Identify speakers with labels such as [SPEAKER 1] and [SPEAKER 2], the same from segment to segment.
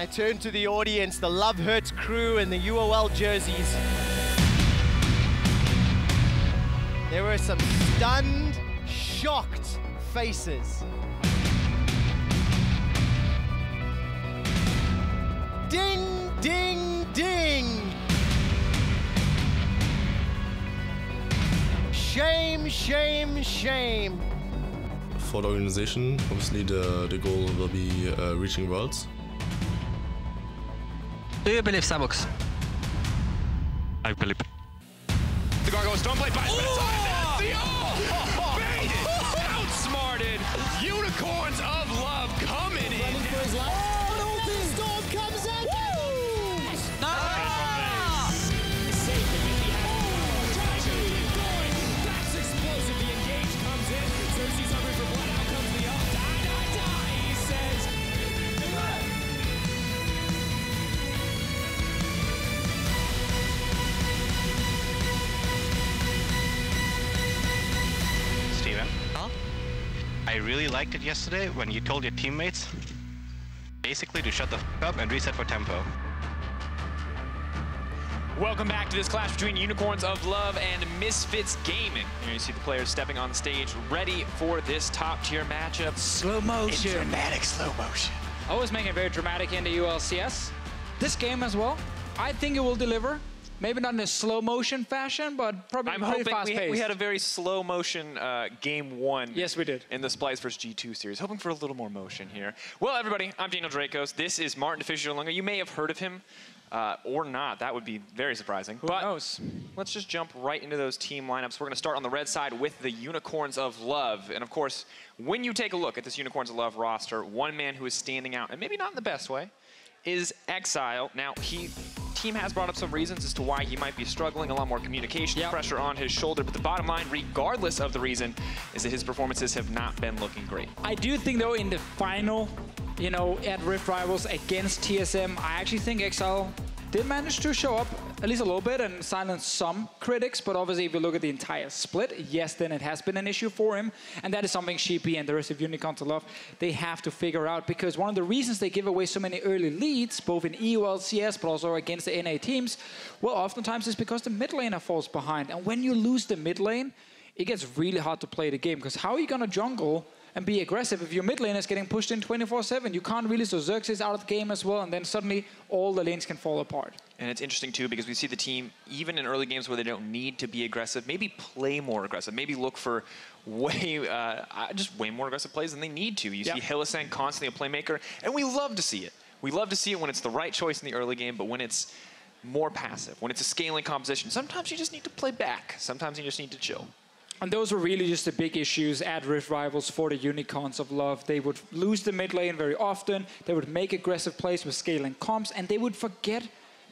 [SPEAKER 1] I turn to the audience, the Love Hurts crew in the UOL jerseys. There were some stunned, shocked faces. Ding, ding, ding. Shame, shame, shame.
[SPEAKER 2] For the organization, obviously the goal will be reaching Worlds.
[SPEAKER 3] Do you believe Samux?
[SPEAKER 4] I believe.
[SPEAKER 5] The Gargoyles don't play by Vedius! Outsmarted! Unicorns of Love coming in!
[SPEAKER 1] Running for his life. Oh, the storm comes in!
[SPEAKER 5] That's explosive, the engage comes in. Xerxe's hungry for blood, out comes the ult. Die, die, die, he says.
[SPEAKER 4] Steven? Huh? I really liked it yesterday when you told your teammates basically to shut the f up and reset for tempo.
[SPEAKER 5] Welcome back to this clash between Unicorns of Love and Misfits Gaming. Here you see the players stepping on the stage, ready for this top-tier matchup.
[SPEAKER 3] Slow motion.
[SPEAKER 5] In dramatic slow motion.
[SPEAKER 6] Always making it very dramatic in the LCS. This game as well, I think it will deliver. Maybe not in a slow motion fashion, but probably pretty fast paced.
[SPEAKER 5] We had a very slow motion game one.
[SPEAKER 6] Yes, we did.
[SPEAKER 5] In the Splice vs. G2 series. Hoping for a little more motion here. Well, everybody, I'm Daniel Drakos. This is Martin Deficio. You may have heard of him or not. That would be very surprising.
[SPEAKER 6] Who knows?
[SPEAKER 5] Let's just jump right into those team lineups. We're going to start on the red side with the Unicorns of Love. And of course, when you take a look at this Unicorns of Love roster, one man who is standing out, and maybe not in the best way, is Exileh. Now, team has brought up some reasons as to why he might be struggling, a lot more communication pressure on his shoulder, but the bottom line, regardless of the reason, is that his performances have not been looking great.
[SPEAKER 6] I do think, though, in the final, you know, at Rift Rivals against TSM, I actually think Exileh did manage to show up at least a little bit and silence some critics, but obviously if you look at the entire split, yes, then it has been an issue for him, and that is something Sheepy and the rest of Unicorns of Love, they have to figure out, because one of the reasons they give away so many early leads, both in EU LCS, but also against the NA teams, well, oftentimes it's because the mid laner falls behind, and when you lose the mid lane, it gets really hard to play the game, because how are you gonna jungle and be aggressive if your mid lane is getting pushed in 24/7? You can't really, so Xerxe is out of the game as well, and then suddenly all the lanes can fall apart.
[SPEAKER 5] And it's interesting too, because we see the team, even in early games where they don't need to be aggressive, maybe play more aggressive, maybe look for just way more aggressive plays than they need to. You see Hylissang constantly a playmaker, and we love to see it. We love to see it when it's the right choice in the early game, but when it's more passive, when it's a scaling composition, sometimes you just need to play back. Sometimes you just need to chill.
[SPEAKER 6] And those were really just the big issues at Rift Rivals for the Unicorns of Love. They would lose the mid lane very often, they would make aggressive plays with scaling comps, and they would forget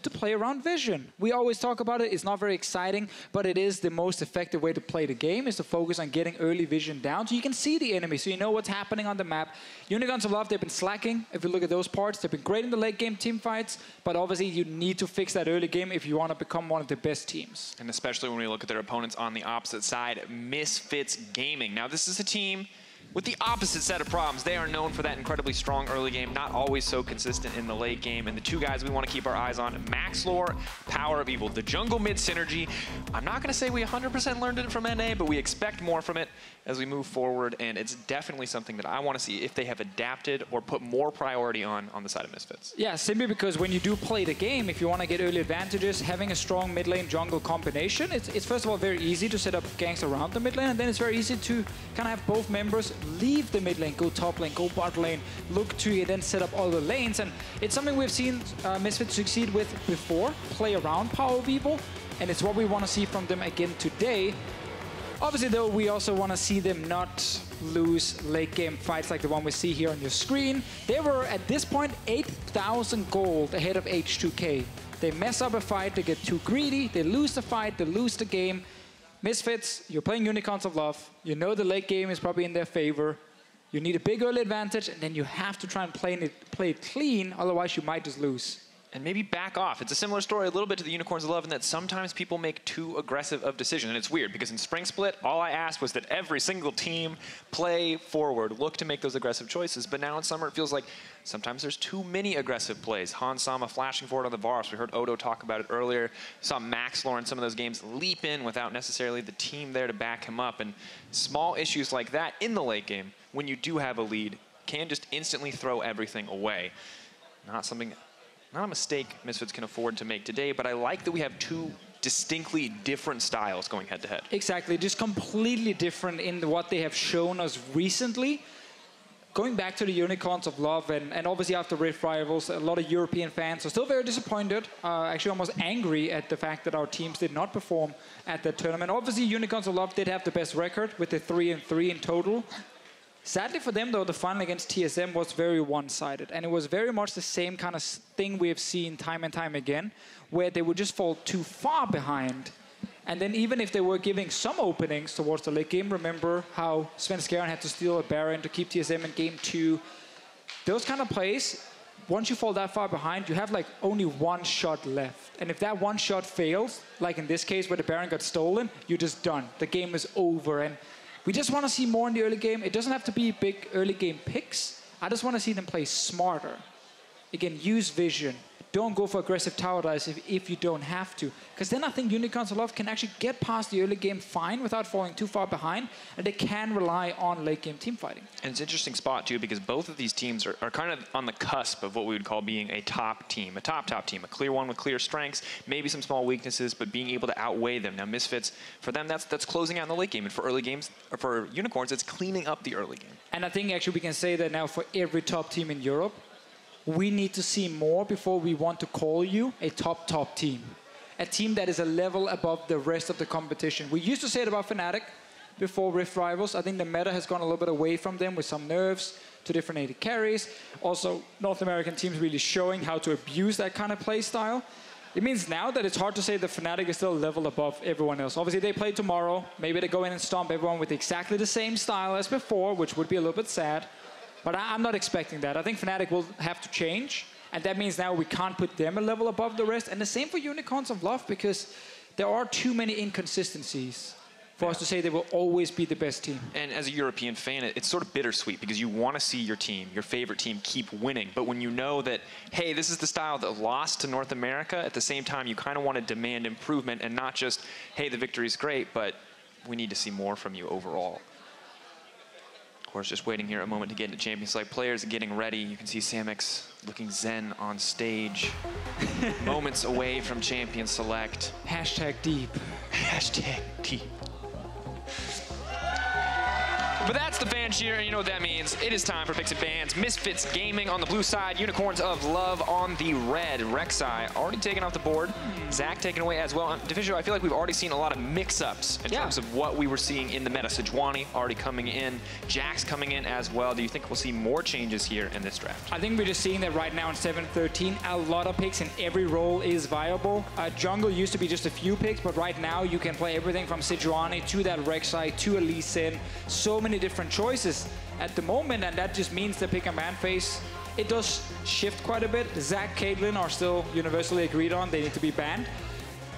[SPEAKER 6] to play around vision. We always talk about it, it's not very exciting, but it is the most effective way to play the game, is to focus on getting early vision down so you can see the enemy, so you know what's happening on the map. Unicorns of Love, they've been slacking. If you look at those parts, they've been great in the late game team fights, but obviously you need to fix that early game if you want to become one of the best teams.
[SPEAKER 5] And especially when we look at their opponents on the opposite side, Misfits Gaming. Now this is a team with the opposite set of problems. They are known for that incredibly strong early game, not always so consistent in the late game. And the two guys we want to keep our eyes on, Maxlore, PowerOfEvil, the jungle mid synergy. I'm not going to say we 100% learned it from NA, but we expect more from it as we move forward. And it's definitely something that I want to see if they have adapted or put more priority on the side of Misfits.
[SPEAKER 6] Yeah, simply because when you do play the game, if you want to get early advantages, having a strong mid lane jungle combination, it's first of all very easy to set up ganks around the mid lane, and then it's very easy to kind of have both members leave the mid lane, go top lane, go bot lane, look to then set up all the lanes. And it's something we've seen Misfits succeed with before, play around PowerOfEvil, and it's what we want to see from them again today. Obviously, though, we also want to see them not lose late game fights like the one we see here on your screen. They were, at this point, 8,000 gold ahead of H2K. They mess up a fight, they get too greedy, they lose the fight, they lose the game. Misfits, you're playing Unicorns of Love. You know the late game is probably in their favor. You need a big early advantage, and then you have to try and play it clean, otherwise you might just lose.
[SPEAKER 5] and maybe back off. It's a similar story a little bit to the Unicorns of Love in that sometimes people make too aggressive of decisions. And it's weird because in Spring Split, all I asked was that every single team play forward, look to make those aggressive choices. But now in Summer, it feels like sometimes there's too many aggressive plays. Hansama flashing forward on the Varus. We heard Odo talk about it earlier. Saw Maxlore in some of those games leap in without necessarily the team there to back him up. And small issues like that in the late game, when you do have a lead, can just instantly throw everything away. Not a mistake Misfits can afford to make today, but I like that we have two distinctly different styles going head-to-head.
[SPEAKER 6] Exactly, just completely different in what they have shown us recently. Going back to the Unicorns of Love, and obviously after Rift Rivals, a lot of European fans are still very disappointed, actually almost angry at the fact that our teams did not perform at the tournament. Obviously, Unicorns of Love did have the best record with the 3-3 in total. Sadly for them, though, the final against TSM was very one-sided, and it was very much the same kind of thing we have seen time and time again, where they would just fall too far behind. And then even if they were giving some openings towards the late game, remember how Svenskeren had to steal a Baron to keep TSM in game 2. Those kind of plays, once you fall that far behind, you have like only one shot left. And if that one shot fails, like in this case where the Baron got stolen, you're just done. The game is over. And we just want to see more in the early game. It doesn't have to be big early game picks. I just want to see them play smarter. Again, use vision. Don't go for aggressive tower dives if you don't have to. Because then I think Unicorns of Love can actually get past the early game fine without falling too far behind, and they can rely on late game team fighting.
[SPEAKER 5] And it's an interesting spot too, because both of these teams are kind of on the cusp of what we would call being a top team, a top team, a clear one with clear strengths, maybe some small weaknesses, but being able to outweigh them. Now Misfits, for them, that's closing out in the late game, and for early games, or for Unicorns, it's cleaning up the early game.
[SPEAKER 6] And I think actually we can say that now for every top team in Europe, we need to see more before we want to call you a top team. A team that is a level above the rest of the competition. We used to say it about Fnatic before Rift Rivals. I think the meta has gone a little bit away from them with some nerfs to different AD carries. Also, North American teams really showing how to abuse that kind of play style. It means now that it's hard to say that Fnatic is still a level above everyone else. Obviously, they play tomorrow. Maybe they go in and stomp everyone with exactly the same style as before, which would be a little bit sad. But I'm not expecting that. I think Fnatic will have to change. And that means now we can't put them a level above the rest. And the same for Unicorns of Love, because there are too many inconsistencies for us to say they will always be the best team.
[SPEAKER 5] And as a European fan, it's sort of bittersweet because you want to see your team, your favorite team, keep winning. But when you know that, hey, this is the style that lost to North America, at the same time, you kind of want to demand improvement and not just, hey, the victory's great, but we need to see more from you overall. Of course, just waiting here a moment to get into Champions League. Players getting ready. You can see Samux looking zen on stage. Moments away from Champion Select.
[SPEAKER 6] Hashtag deep.
[SPEAKER 5] Hashtag deep. But that's the fan cheer, and you know what that means. It is time for Picks and Bans. Misfits Gaming on the blue side, Unicorns of Love on the red. Xayah already taken off the board. Zach taken away as well. Deficio, I feel like we've already seen a lot of mix-ups in terms of what we were seeing in the meta. Sejuani already coming in. Jax coming in as well. Do you think we'll see more changes here in this draft?
[SPEAKER 6] I think we're just seeing that right now in 7-13, a lot of picks and every role is viable. Jungle used to be just a few picks, but right now you can play everything from Sejuani to that Xayah to a Lee Sin. So many different choices at the moment, and that just means the pick and ban phase, it does shift quite a bit. Zach, Caitlyn are still universally agreed on. They need to be banned.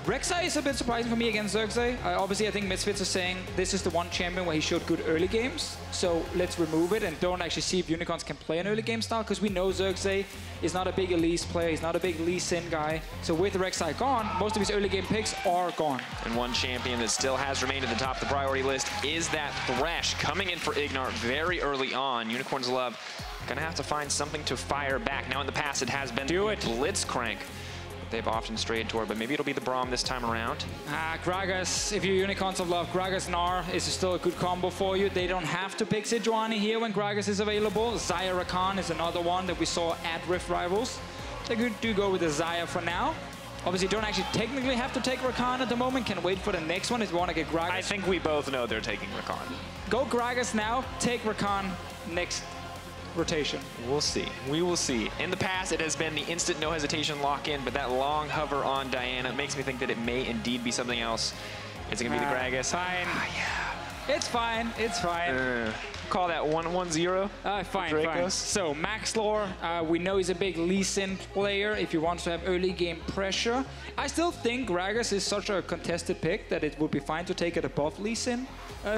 [SPEAKER 6] Xayah is a bit surprising for me against Xerxe. Obviously, I think Misfits are saying this is the one champion where he showed good early games, so let's remove it and don't actually see if Unicorns can play an early game style, because we know Xerxe is not a big Elise player, he's not a big Lee Sin guy. So with Xayah gone, most of his early game picks are gone.
[SPEAKER 5] And one champion that still has remained at the top of the priority list is that Thresh, coming in for IgNar very early on. Unicorns of Love gonna have to find something to fire back. Now in the past, it has been Blitzcrank. They've often strayed toward, but maybe it'll be the Braum this time around.
[SPEAKER 6] Gragas, if you're Unicorns of Love, Gragas Gnar is still a good combo for you. They don't have to pick Sejuani here when Gragas is available. Xayah Rakan is another one that we saw at Rift Rivals. They do go with the Xayah for now. Obviously, don't actually technically have to take Rakan at the moment. Can wait for the next one if you want to get Gragas.
[SPEAKER 5] I think we both know they're taking Rakan.
[SPEAKER 6] Go Gragas now, take Rakan next rotation.
[SPEAKER 5] We'll see. We will see. In the past, it has been the instant no hesitation lock-in, but that long hover on Diana makes me think that it may indeed be something else. Is it going to be the Gragas?
[SPEAKER 6] Fine.
[SPEAKER 5] Yeah.
[SPEAKER 6] It's fine. It's fine.
[SPEAKER 5] Call that 1-1-0.
[SPEAKER 6] Fine.
[SPEAKER 5] Drakos.
[SPEAKER 6] So Maxlore, we know he's a big Lee Sin player if he wants to have early game pressure. I still think Gragas is such a contested pick that it would be fine to take it above Lee Sin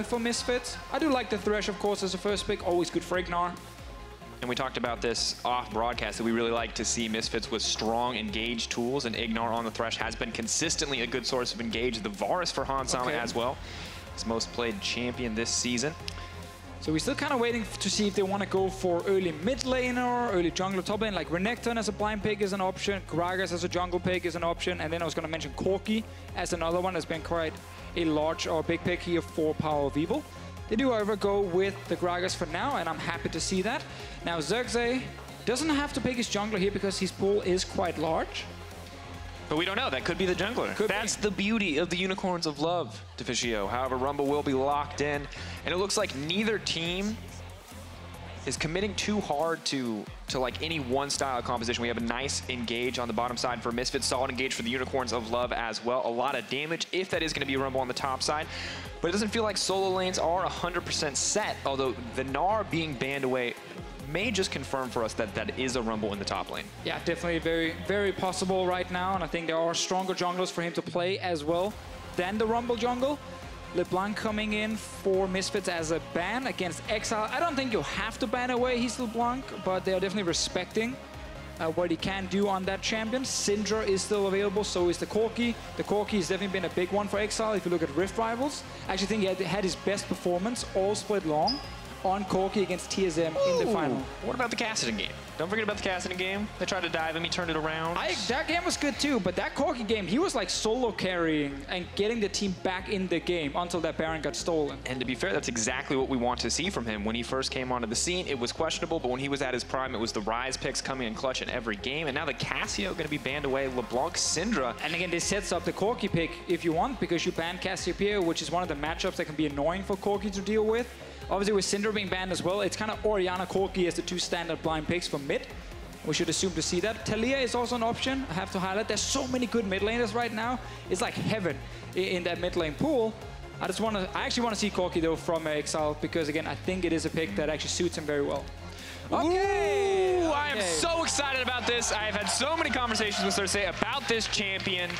[SPEAKER 6] for Misfits. I do like the Thresh, of course, as a first pick. Always good for IgNar.
[SPEAKER 5] And we talked about this off broadcast that we really like to see Misfits with strong engage tools, and IgNar on the Thresh has been consistently a good source of engage. The Varus for Hansama as well. His most played champion this season.
[SPEAKER 6] So we're still kind of waiting to see if they want to go for early mid laner, early jungler top lane. Like Renekton as a blind pick is an option, Gragas as a jungle pick is an option, and then I was going to mention Corki as another one that's been quite a large or big pick here for PowerOfEvil. They do, however, go with the Gragas for now, and I'm happy to see that. Now, Xerxe doesn't have to pick his jungler here because his pool is quite large.
[SPEAKER 5] But we don't know. That could be the jungler. That's the beauty of the Unicorns of Love, Deficio. However, Rumble will be locked in, and it looks like neither team is committing too hard to like any one style of composition. We have a nice engage on the bottom side for Misfits, solid engage for the Unicorns of Love as well. A lot of damage if that is going to be Rumble on the top side. But it doesn't feel like solo lanes are 100% set, although the Gnar being banned away may just confirm for us that that is a Rumble in the top lane.
[SPEAKER 6] Yeah, definitely very, very possible right now, and I think there are stronger junglers for him to play as well than the Rumble jungle. LeBlanc coming in for Misfits as a ban against Exileh. I don't think you'll have to ban away his LeBlanc, but they are definitely respecting what he can do on that champion. Syndra is still available, so is the Corki. The Corki has definitely been a big one for Exileh if you look at Rift Rivals. I actually think he had his best performance all split long on Corki against TSM in the final.
[SPEAKER 5] What about the Kassadin game? Don't forget about the Kassadin game. They tried to dive him, he turned it around.
[SPEAKER 6] That game was good too, but that Corki game, he was like solo carrying and getting the team back in the game until that Baron got stolen.
[SPEAKER 5] And to be fair, that's exactly what we want to see from him. When he first came onto the scene, it was questionable, but when he was at his prime, it was the Ryze picks coming in clutch in every game. And now the Cassio going to be banned away, LeBlanc, Syndra.
[SPEAKER 6] And again, this sets up the Corki pick if you want, because you ban Cassiopeia, which is one of the matchups that can be annoying for Corki to deal with. Obviously, with Syndra being banned as well, it's kind of Orianna, Corki as the two standard blind picks for mid. We should assume to see that. Taliyah is also an option. I have to highlight. There's so many good mid laners right now. It's like heaven in that mid lane pool. I actually want to see Corki though from Exileh, because again, I think it is a pick that actually suits him very well. Okay.
[SPEAKER 5] Ooh, I am so excited about this. I have had so many conversations with Xerxe about this champion.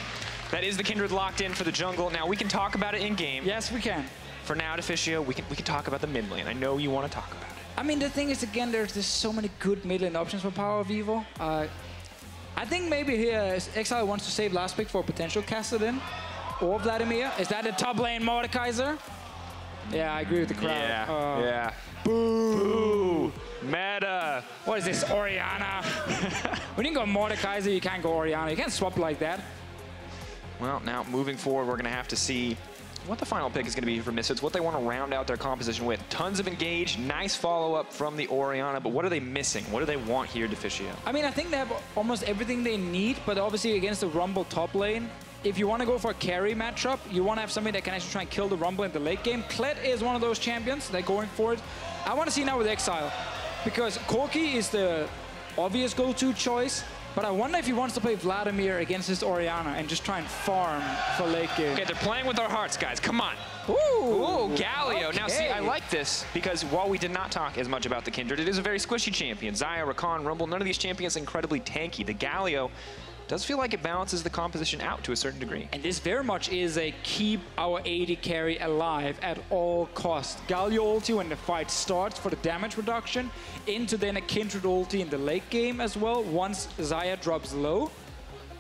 [SPEAKER 5] That is the Kindred locked in for the jungle. Now we can talk about it in game.
[SPEAKER 6] Yes, we can.
[SPEAKER 5] For now, Deficio, we can talk about the mid lane. I know you want to talk about it.
[SPEAKER 6] I mean, the thing is, again, there's so many good mid lane options for PowerOfEvil. I think maybe here Exileh wants to save last pick for a potential Kassadin or Vladimir. Is that a top lane Mordekaiser? Yeah, I agree with the crowd.
[SPEAKER 5] Yeah. Boo! Meta!
[SPEAKER 6] What is this, Orianna? When you go Mordekaiser, you can't go Orianna. You can't swap like that.
[SPEAKER 5] Well, now moving forward, we're going to have to see what the final pick is going to be for Misfits, what they want to round out their composition with. Tons of engage, nice follow-up from the Orianna, but what are they missing? What do they want here, Deficio?
[SPEAKER 6] I mean, I think they have almost everything they need, but obviously against the Rumble top lane, if you want to go for a carry matchup, you want to have somebody that can actually try and kill the Rumble in the late game. Kled is one of those champions. They're going for it. I want to see now with Exileh, because Corki is the obvious go-to choice, but I wonder if he wants to play Vladimir against his Orianna and just try and farm for late game.
[SPEAKER 5] Okay, they're playing with our hearts, guys. Come on.
[SPEAKER 6] Ooh,
[SPEAKER 5] Galio.
[SPEAKER 6] Okay.
[SPEAKER 5] Now, see, I like this because while we did not talk as much about the Kindred, it is a very squishy champion. Xayah, Rakan, Rumble, none of these champions incredibly tanky. The Galio does feel like it balances the composition out to a certain degree.
[SPEAKER 6] And this very much is a keep our AD carry alive at all costs. Galio ulti when the fight starts for the damage reduction, into then a Kindred ulti in the late game as well, once Xayah drops low.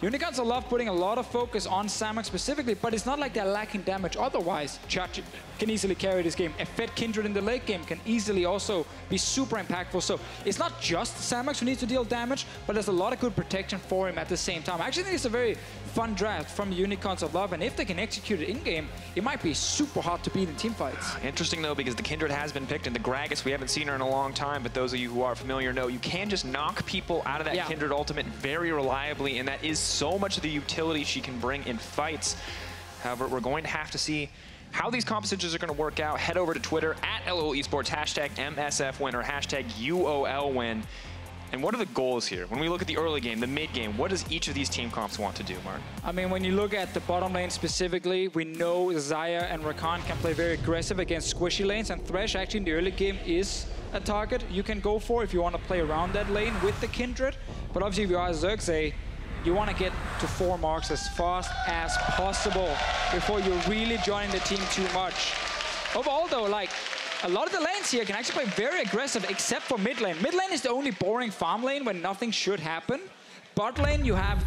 [SPEAKER 6] Unicorns of Love putting a lot of focus on Samux specifically, but it's not like they're lacking damage otherwise. Chach can easily carry this game. A fed Kindred in the late game can easily also be super impactful. So it's not just Samux who needs to deal damage, but there's a lot of good protection for him at the same time. I actually think it's a very fun draft from Unicorns of Love, and if they can execute it in-game, it might be super hard to beat in teamfights.
[SPEAKER 5] Interesting, though, because the Kindred has been picked, and the Gragas, we haven't seen her in a long time, but those of you who are familiar know you can just knock people out of that Kindred ultimate very reliably, and that is so much of the utility she can bring in fights. However, we're going to have to see how these compositions are going to work out. Head over to Twitter at LOL Esports, hashtag MSF win or hashtag UOL win. And what are the goals here? When we look at the early game, the mid game, what does each of these team comps want to do, Mark?
[SPEAKER 6] I mean, when you look at the bottom lane specifically, we know Xayah and Rakan can play very aggressive against squishy lanes, and Thresh actually in the early game is a target you can go for if you want to play around that lane with the Kindred. But obviously if you are Xerxe, you want to get to 4 marks as fast as possible before you're really joining the team too much. Overall though, like, a lot of the lanes here can actually play very aggressive, except for mid lane. Mid lane is the only boring farm lane when nothing should happen. Bot lane, you have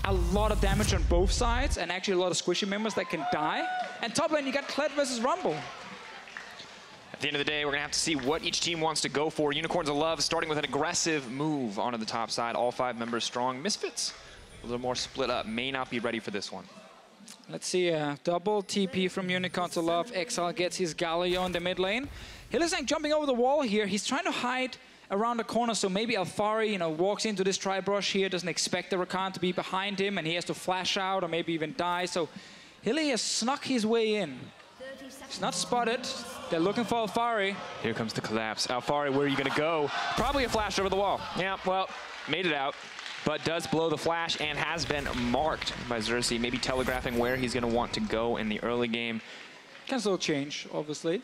[SPEAKER 6] a lot of damage on both sides, and actually a lot of squishy members that can die. And top lane, you got Kled versus Rumble.
[SPEAKER 5] At the end of the day, we're gonna have to see what each team wants to go for. Unicorns of Love starting with an aggressive move onto the top side. All 5 members strong. Misfits, a little more split up, may not be ready for this one.
[SPEAKER 6] Let's see, double TP from Unicorns of Love. Exileh gets his Galio in the mid lane. Hylissang jumping over the wall here. He's trying to hide around the corner, so maybe Alphari, walks into this tri-brush here, doesn't expect the Rakan to be behind him, and he has to flash out or maybe even die. So Hilly has snuck his way in. He's not spotted. They're looking for Alphari.
[SPEAKER 5] Here comes the collapse. Alphari, where are you gonna go? Probably a flash over the wall. Yeah, well, made it out, but does blow the flash and has been marked by Xerxe, maybe telegraphing where he's gonna want to go in the early game.
[SPEAKER 6] Can still change, obviously.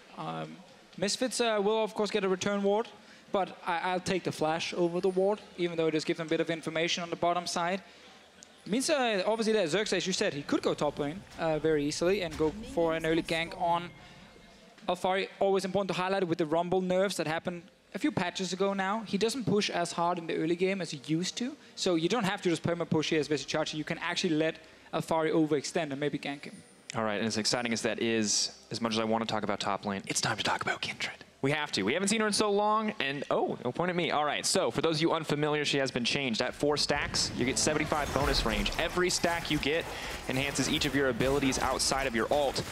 [SPEAKER 6] Misfits will, of course, get a return ward, but I'll take the flash over the ward, even though it does give them a bit of information on the bottom side. Means obviously that Xerxe, as you said, he could go top lane very easily and go for an early gank on Alphari. Always important to highlight it with the Rumble nerfs that happened a few patches ago now. He doesn't push as hard in the early game as he used to, so you don't have to just perma push here as Vizicsacsi. You can actually let Alphari overextend and maybe gank him.
[SPEAKER 5] All right, and as exciting as that is, as much as I want to talk about top lane, it's time to talk about Kindred. We have to. We haven't seen her in so long, and oh, no point at me. All right, so for those of you unfamiliar, she has been changed. At 4 stacks, you get 75 bonus range. Every stack you get enhances each of your abilities outside of your ult.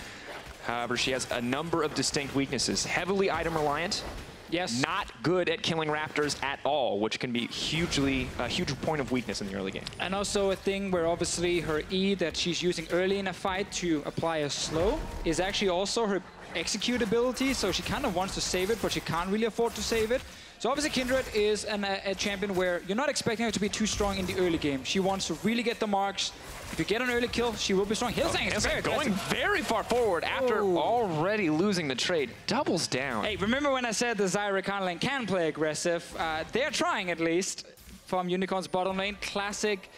[SPEAKER 5] However, she has a number of distinct weaknesses. Heavily item reliant.
[SPEAKER 6] Yes.
[SPEAKER 5] Not good at killing raptors at all, which can be a huge point of weakness in the early game.
[SPEAKER 6] And also a thing where obviously her E that she's using early in a fight to apply a slow is actually also her execute ability, so she kind of wants to save it, but she can't really afford to save it. So obviously Kindred is a champion where you're not expecting her to be too strong in the early game. She wants to really get the marks. If you get an early kill, she will be strong. Hylissang is very
[SPEAKER 5] going very far forward after already losing the trade. Doubles down.
[SPEAKER 6] Hey, remember when I said the Xayah Rakan lane can play aggressive? They're trying at least from Unicorn's bottom lane. Classic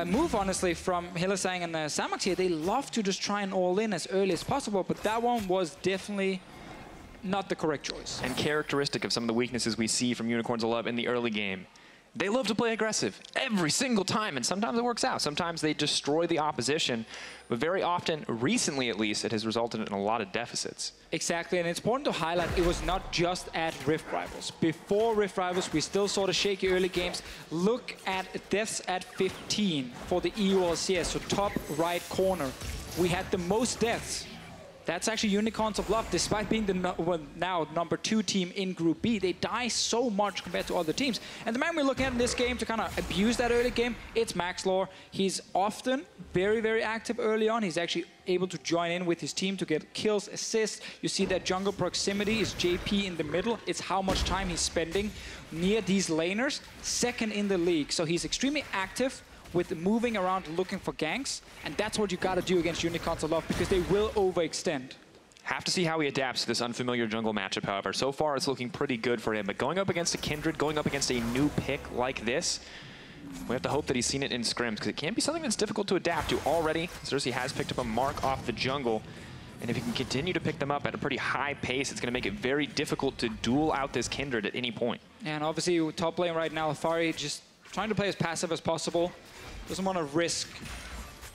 [SPEAKER 6] move, honestly, from Hylissang and Samux here. They love to just try and all in as early as possible, but that one was definitely not the correct choice.
[SPEAKER 5] And characteristic of some of the weaknesses we see from Unicorns of Love in the early game. They love to play aggressive every single time, and sometimes it works out. Sometimes they destroy the opposition, but very often, recently at least, it has resulted in a lot of deficits.
[SPEAKER 6] Exactly, and it's important to highlight it was not just at Rift Rivals. Before Rift Rivals, we still saw the shaky early games. Look at deaths at 15 for the EU LCS, so top right corner. We had the most deaths. That's actually Unicorns of Love, despite being the now number 2 team in Group B. They die so much compared to other teams. And the man we're looking at in this game to kind of abuse that early game, it's Maxlore. He's often very, very active early on. He's actually able to join in with his team to get kills, assists. You see that jungle proximity is JP in the middle. It's how much time he's spending near these laners. Second in the league. So he's extremely active with moving around looking for ganks, and that's what you gotta do against Unicorns of Love because they will overextend.
[SPEAKER 5] Have to see how he adapts to this unfamiliar jungle matchup, however. So far, it's looking pretty good for him, but going up against a Kindred, going up against a new pick like this, we have to hope that he's seen it in scrims, because it can be something that's difficult to adapt to already. Xerxe has picked up a mark off the jungle, and if he can continue to pick them up at a pretty high pace, it's gonna make it very difficult to duel out this Kindred at any point.
[SPEAKER 6] And obviously, top lane right now, Alphari just trying to play as passive as possible. Doesn't want to risk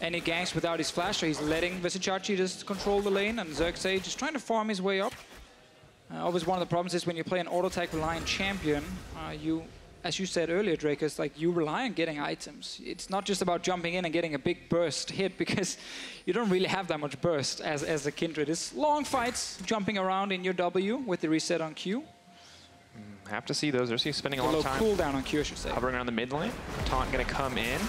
[SPEAKER 6] any ganks without his flash, so he's letting Vizicsacsi just control the lane, and Xerxe just trying to farm his way up. Always one of the problems is when you play an auto-attack reliant champion, as you said earlier, Drakos, like you rely on getting items. It's not just about jumping in and getting a big burst hit, because you don't really have that much burst as a Kindred. It's long fights, jumping around in your W with the reset on Q.
[SPEAKER 5] Have to see those. Xerxe spending a lot of time.
[SPEAKER 6] Cooldown on Q, I should say.
[SPEAKER 5] Hovering around the mid lane. Taunt gonna come in.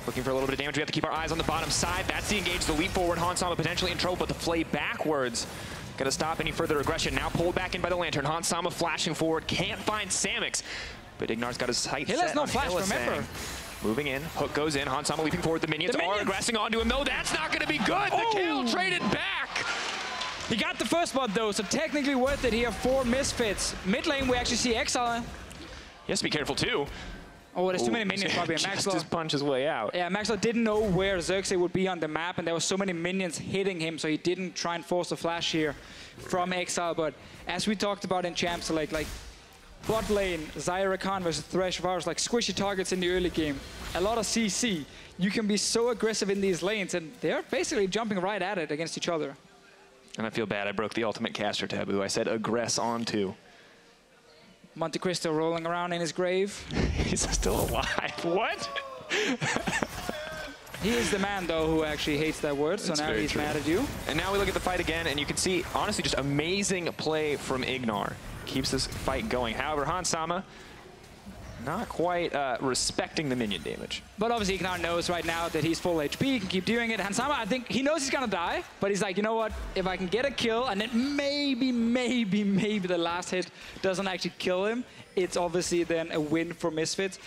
[SPEAKER 5] Looking for a little bit of damage. We have to keep our eyes on the bottom side. That's the engage, the leap forward. Hansama potentially in trouble, but the flay backwards. Gonna stop any further aggression. Now pulled back in by the Lantern. Hansama flashing forward. Can't find Samux. But IgNar's got his sights
[SPEAKER 6] He
[SPEAKER 5] set
[SPEAKER 6] has no
[SPEAKER 5] on
[SPEAKER 6] flash,
[SPEAKER 5] Hylissang.
[SPEAKER 6] remember.
[SPEAKER 5] Moving in, hook goes in, Hansama leaping forward, the minions are aggressing onto him, though that's not going to be good! The kill traded back!
[SPEAKER 6] He got the first one though, so technically worth it here for Misfits. Mid lane we actually see Exileh.
[SPEAKER 5] He has to be careful too.
[SPEAKER 6] Oh, there's too many minions probably.
[SPEAKER 5] Just his punch his way out.
[SPEAKER 6] Yeah, Maxlore didn't know where Xerxe would be on the map, and there were so many minions hitting him, so he didn't try and force a flash here from Exileh. But as we talked about in Champs, like bot lane, Xayah, Rakan versus Thresh, Varus, like squishy targets in the early game. A lot of CC. You can be so aggressive in these lanes, and they're basically jumping right at it against each other.
[SPEAKER 5] And I feel bad, I broke the ultimate caster taboo. I said aggress onto.
[SPEAKER 6] Monte Cristo rolling around in his grave.
[SPEAKER 5] He's still alive. What?
[SPEAKER 6] He is the man, though, who actually hates that word, so now he's mad at you.
[SPEAKER 5] And now we look at the fight again, and you can see, honestly, just amazing play from IgNar. Keeps this fight going. However, Hansama, not quite respecting the minion damage.
[SPEAKER 6] But obviously IgNar knows right now that he's full HP, he can keep doing it. Hansama, I think he knows he's gonna die, but he's like, you know what, if I can get a kill and then maybe the last hit doesn't actually kill him, it's obviously then a win for Misfits.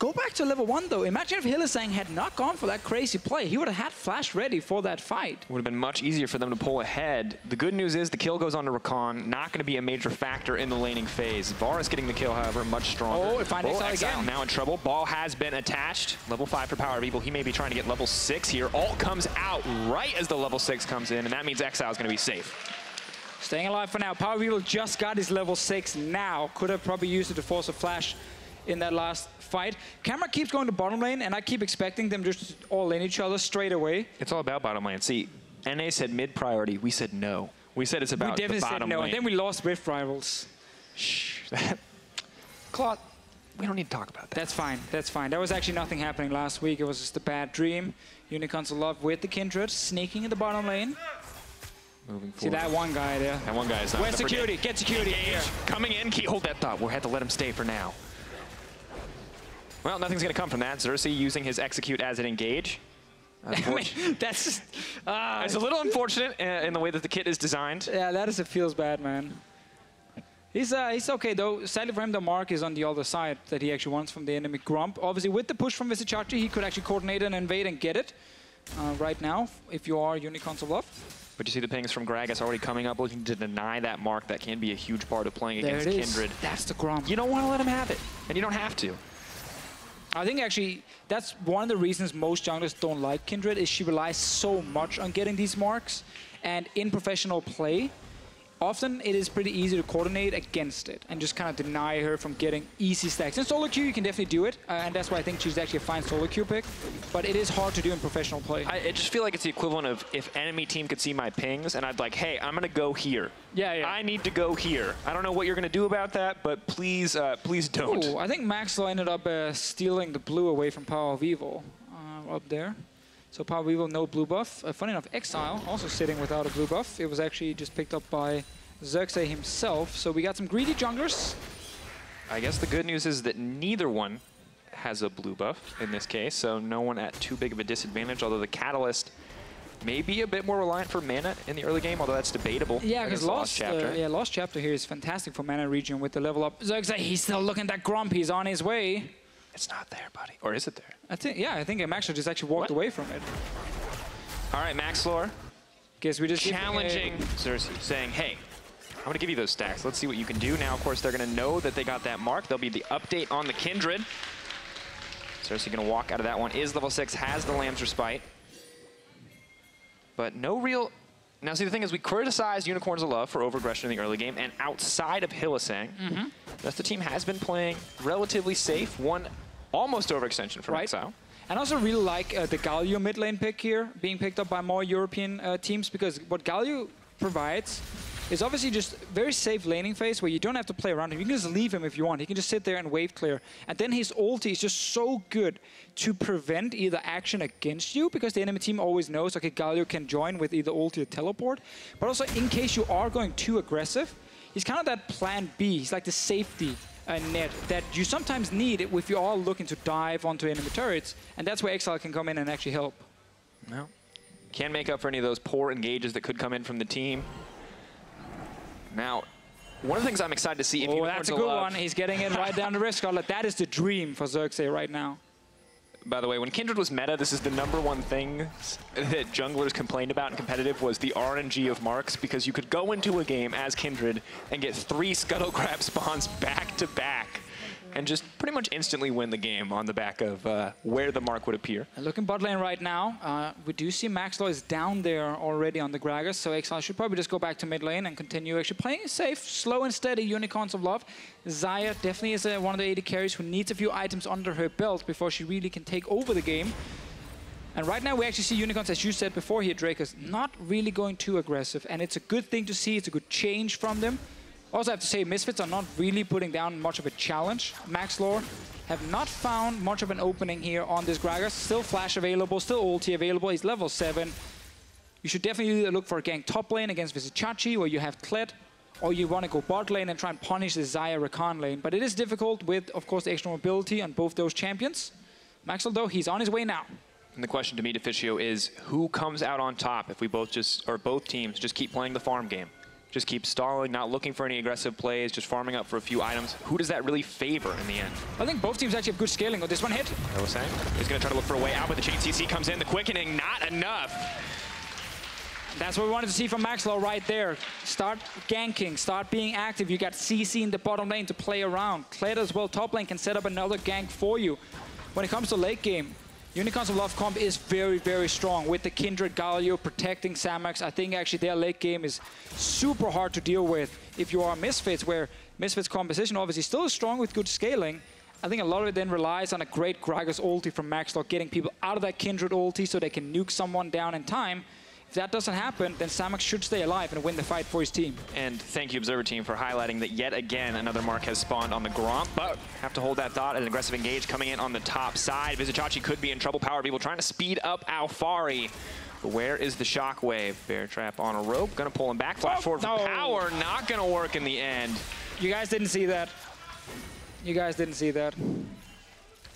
[SPEAKER 6] Go back to level 1 though. Imagine if Hylissang had not gone for that crazy play. He would have had flash ready for that fight.
[SPEAKER 5] Would have been much easier for them to pull ahead. The good news is the kill goes on to Rakan. Not going to be a major factor in the laning phase. Varus getting the kill, however, much stronger.
[SPEAKER 6] Oh, it finds Exileh again.
[SPEAKER 5] Now in trouble. Ball has been attached. Level 5 for PowerOfEvil. He may be trying to get level 6 here. Ult comes out right as the level 6 comes in, and that means Exile is going to be safe.
[SPEAKER 6] Staying alive for now. PowerOfEvil just got his level 6 now. Could have probably used it to force a flash in that last fight. Camera keeps going to bottom lane, and I keep expecting them just all in each other straight away.
[SPEAKER 5] It's all about bottom lane. See, NA said mid priority. We said no. We said it's about the bottom lane. We definitely said no, and
[SPEAKER 6] then we lost Rift Rivals.
[SPEAKER 5] Shh. Claude, we don't need to talk about that.
[SPEAKER 6] That's fine. That's fine. There was actually nothing happening last week. It was just a bad dream. Unicorns of Love with the Kindred, sneaking in the bottom lane.
[SPEAKER 5] Moving forward.
[SPEAKER 6] See that one guy there.
[SPEAKER 5] That one guy is not.
[SPEAKER 6] Where's security? Get security here.
[SPEAKER 5] Coming in. Hold that thought. We'll have to let him stay for now. Well, nothing's going to come from that. Xerxe using his execute as an engage.
[SPEAKER 6] I mean, that's just...
[SPEAKER 5] it's a little unfortunate in the way that the kit is designed.
[SPEAKER 6] Yeah, that is, it feels bad, man. He's okay, though. Sadly for him, the mark is on the other side that he actually wants from the enemy Grump. Obviously, with the push from Vizicsacsi, he could actually coordinate and invade and get it right now, if you are Unicorns of Love.
[SPEAKER 5] But you see the pings from Gragas already coming up, looking to deny that mark. That can be a huge part of playing against Kindred.
[SPEAKER 6] That's the Grump.
[SPEAKER 5] You don't want to let him have it, and you don't have to.
[SPEAKER 6] I think actually that's one of the reasons most junglers don't like Kindred, is she relies so much on getting these marks. And in professional play, often it is pretty easy to coordinate against it and just kind of deny her from getting easy stacks. In solo queue, you can definitely do it, and that's why I think she's actually a fine solo queue pick. But it is hard to do in professional play.
[SPEAKER 5] I just feel like it's the equivalent of if enemy team could see my pings, and I'd like, hey, I'm going to go here.
[SPEAKER 6] Yeah.
[SPEAKER 5] I need to go here. I don't know what you're going to do about that, but please, please don't.
[SPEAKER 6] Ooh, I think Maxlore ended up stealing the blue away from PowerOfEvil up there. So PowerOfEvil, no blue buff. Funny enough, Exile also sitting without a blue buff. It was actually just picked up by Xerxe himself. So we got some greedy junglers.
[SPEAKER 5] I guess the good news is that neither one has a blue buff in this case, so no one at too big of a disadvantage, although the Catalyst may be a bit more reliant for mana in the early game, although that's debatable.
[SPEAKER 6] Yeah, because Lost Chapter here is fantastic for mana region with the level up. Xerxe, he's still looking at that Grump. He's on his way.
[SPEAKER 5] It's not there, buddy. Or is it there?
[SPEAKER 6] I think Maxlore just actually walked away from it.
[SPEAKER 5] All right, Maxlore.
[SPEAKER 6] Guess we just
[SPEAKER 5] challenging Xerxe, saying, hey, I'm going to give you those stacks. Let's see what you can do. Now, of course, they're going to know that they got that mark. There'll be the update on the Kindred. Xerxe going to walk out of that one. Is level 6, has the Lamb's Respite. But no real... Now, see, the thing is, we criticized Unicorns of Love for overaggression in the early game, and outside of Hylissang, the rest of the team has been playing relatively safe. One almost overextension from Exile.
[SPEAKER 6] And I also really like the Galio mid lane pick here, being picked up by more European teams, because what Galio provides is obviously just very safe laning phase where you don't have to play around him. You can just leave him if you want. He can just sit there and wave clear. And then his ulti is just so good to prevent either action against you, because the enemy team always knows, okay, Galio can join with either ulti or teleport. But also, in case you are going too aggressive, he's kind of that plan B. He's like the safety net that you sometimes need if you are looking to dive onto enemy turrets. And that's where Exileh can come in and actually help.
[SPEAKER 5] No. Can't make up for any of those poor engages that could come in from the team. Now, one of the things I'm excited to see if
[SPEAKER 6] Oh,
[SPEAKER 5] Unicorns
[SPEAKER 6] that's a good one. He's getting it right down the wrist, Scarlet. That is the dream for Xerxe right now.
[SPEAKER 5] By the way, when Kindred was meta, this is the #1 thing that junglers complained about in competitive was the RNG of marks, because you could go into a game as Kindred and get 3 Scuttle Crab spawns back to back and just pretty much instantly win the game on the back of where the mark would appear.
[SPEAKER 6] And looking bot lane right now, we do see Maxlore is down there already on the Gragas, so Exileh should probably just go back to mid lane and continue actually playing it safe, slow and steady, Unicorns of Love. Xayah definitely is one of the AD carries who needs a few items under her belt before she really can take over the game. And right now we actually see Unicorns, as you said before here, Drakos, not really going too aggressive, and it's a good thing to see, it's a good change from them. Also, I have to say, Misfits are not really putting down much of a challenge. Maxlore have not found much of an opening here on this Gragas. Still flash available, still ulti available. He's level 7. You should definitely look for a gank top lane against Vizicsacsi, where you have Kled, or you want to go bot lane and try and punish the Xayah Rakan lane. But it is difficult with, of course, the extra mobility on both those champions. Maxlore, though, he's on his way now.
[SPEAKER 5] And the question to me, Deficio, is who comes out on top if we both teams just keep playing the farm game? Just keep stalling, not looking for any aggressive plays, just farming up for a few items. Who does that really favor in the end?
[SPEAKER 6] I think both teams actually have good scaling. Oh, this one hit.
[SPEAKER 5] I was saying, he's going to try to look for a way out, but the chain CC comes in. The quickening, not enough.
[SPEAKER 6] That's what we wanted to see from Maxlore right there. Start ganking, start being active. You got CC in the bottom lane to play around. Kled as well, top lane, can set up another gank for you. When it comes to late game, Unicorns of Love comp is very, very strong with the Kindred Galio protecting Samux. I think actually their late game is super hard to deal with if you are Misfits, where Misfits composition obviously still is strong with good scaling. I think a lot of it then relies on a great Gragas ulti from Maxlore, getting people out of that Kindred ulti so they can nuke someone down in time. If that doesn't happen, then Samux should stay alive and win the fight for his team.
[SPEAKER 5] And thank you, Observer Team, for highlighting that yet again another mark has spawned on the Gromp, but have to hold that thought. An aggressive engage coming in on the top side. Vizicsacsi could be in trouble. PowerOfEvil trying to speed up Alphari. But where is the Shockwave? Bear Trap on a rope. Gonna pull him back. Flash forward for power. Not gonna work in the end.
[SPEAKER 6] You guys didn't see that. You guys didn't see that.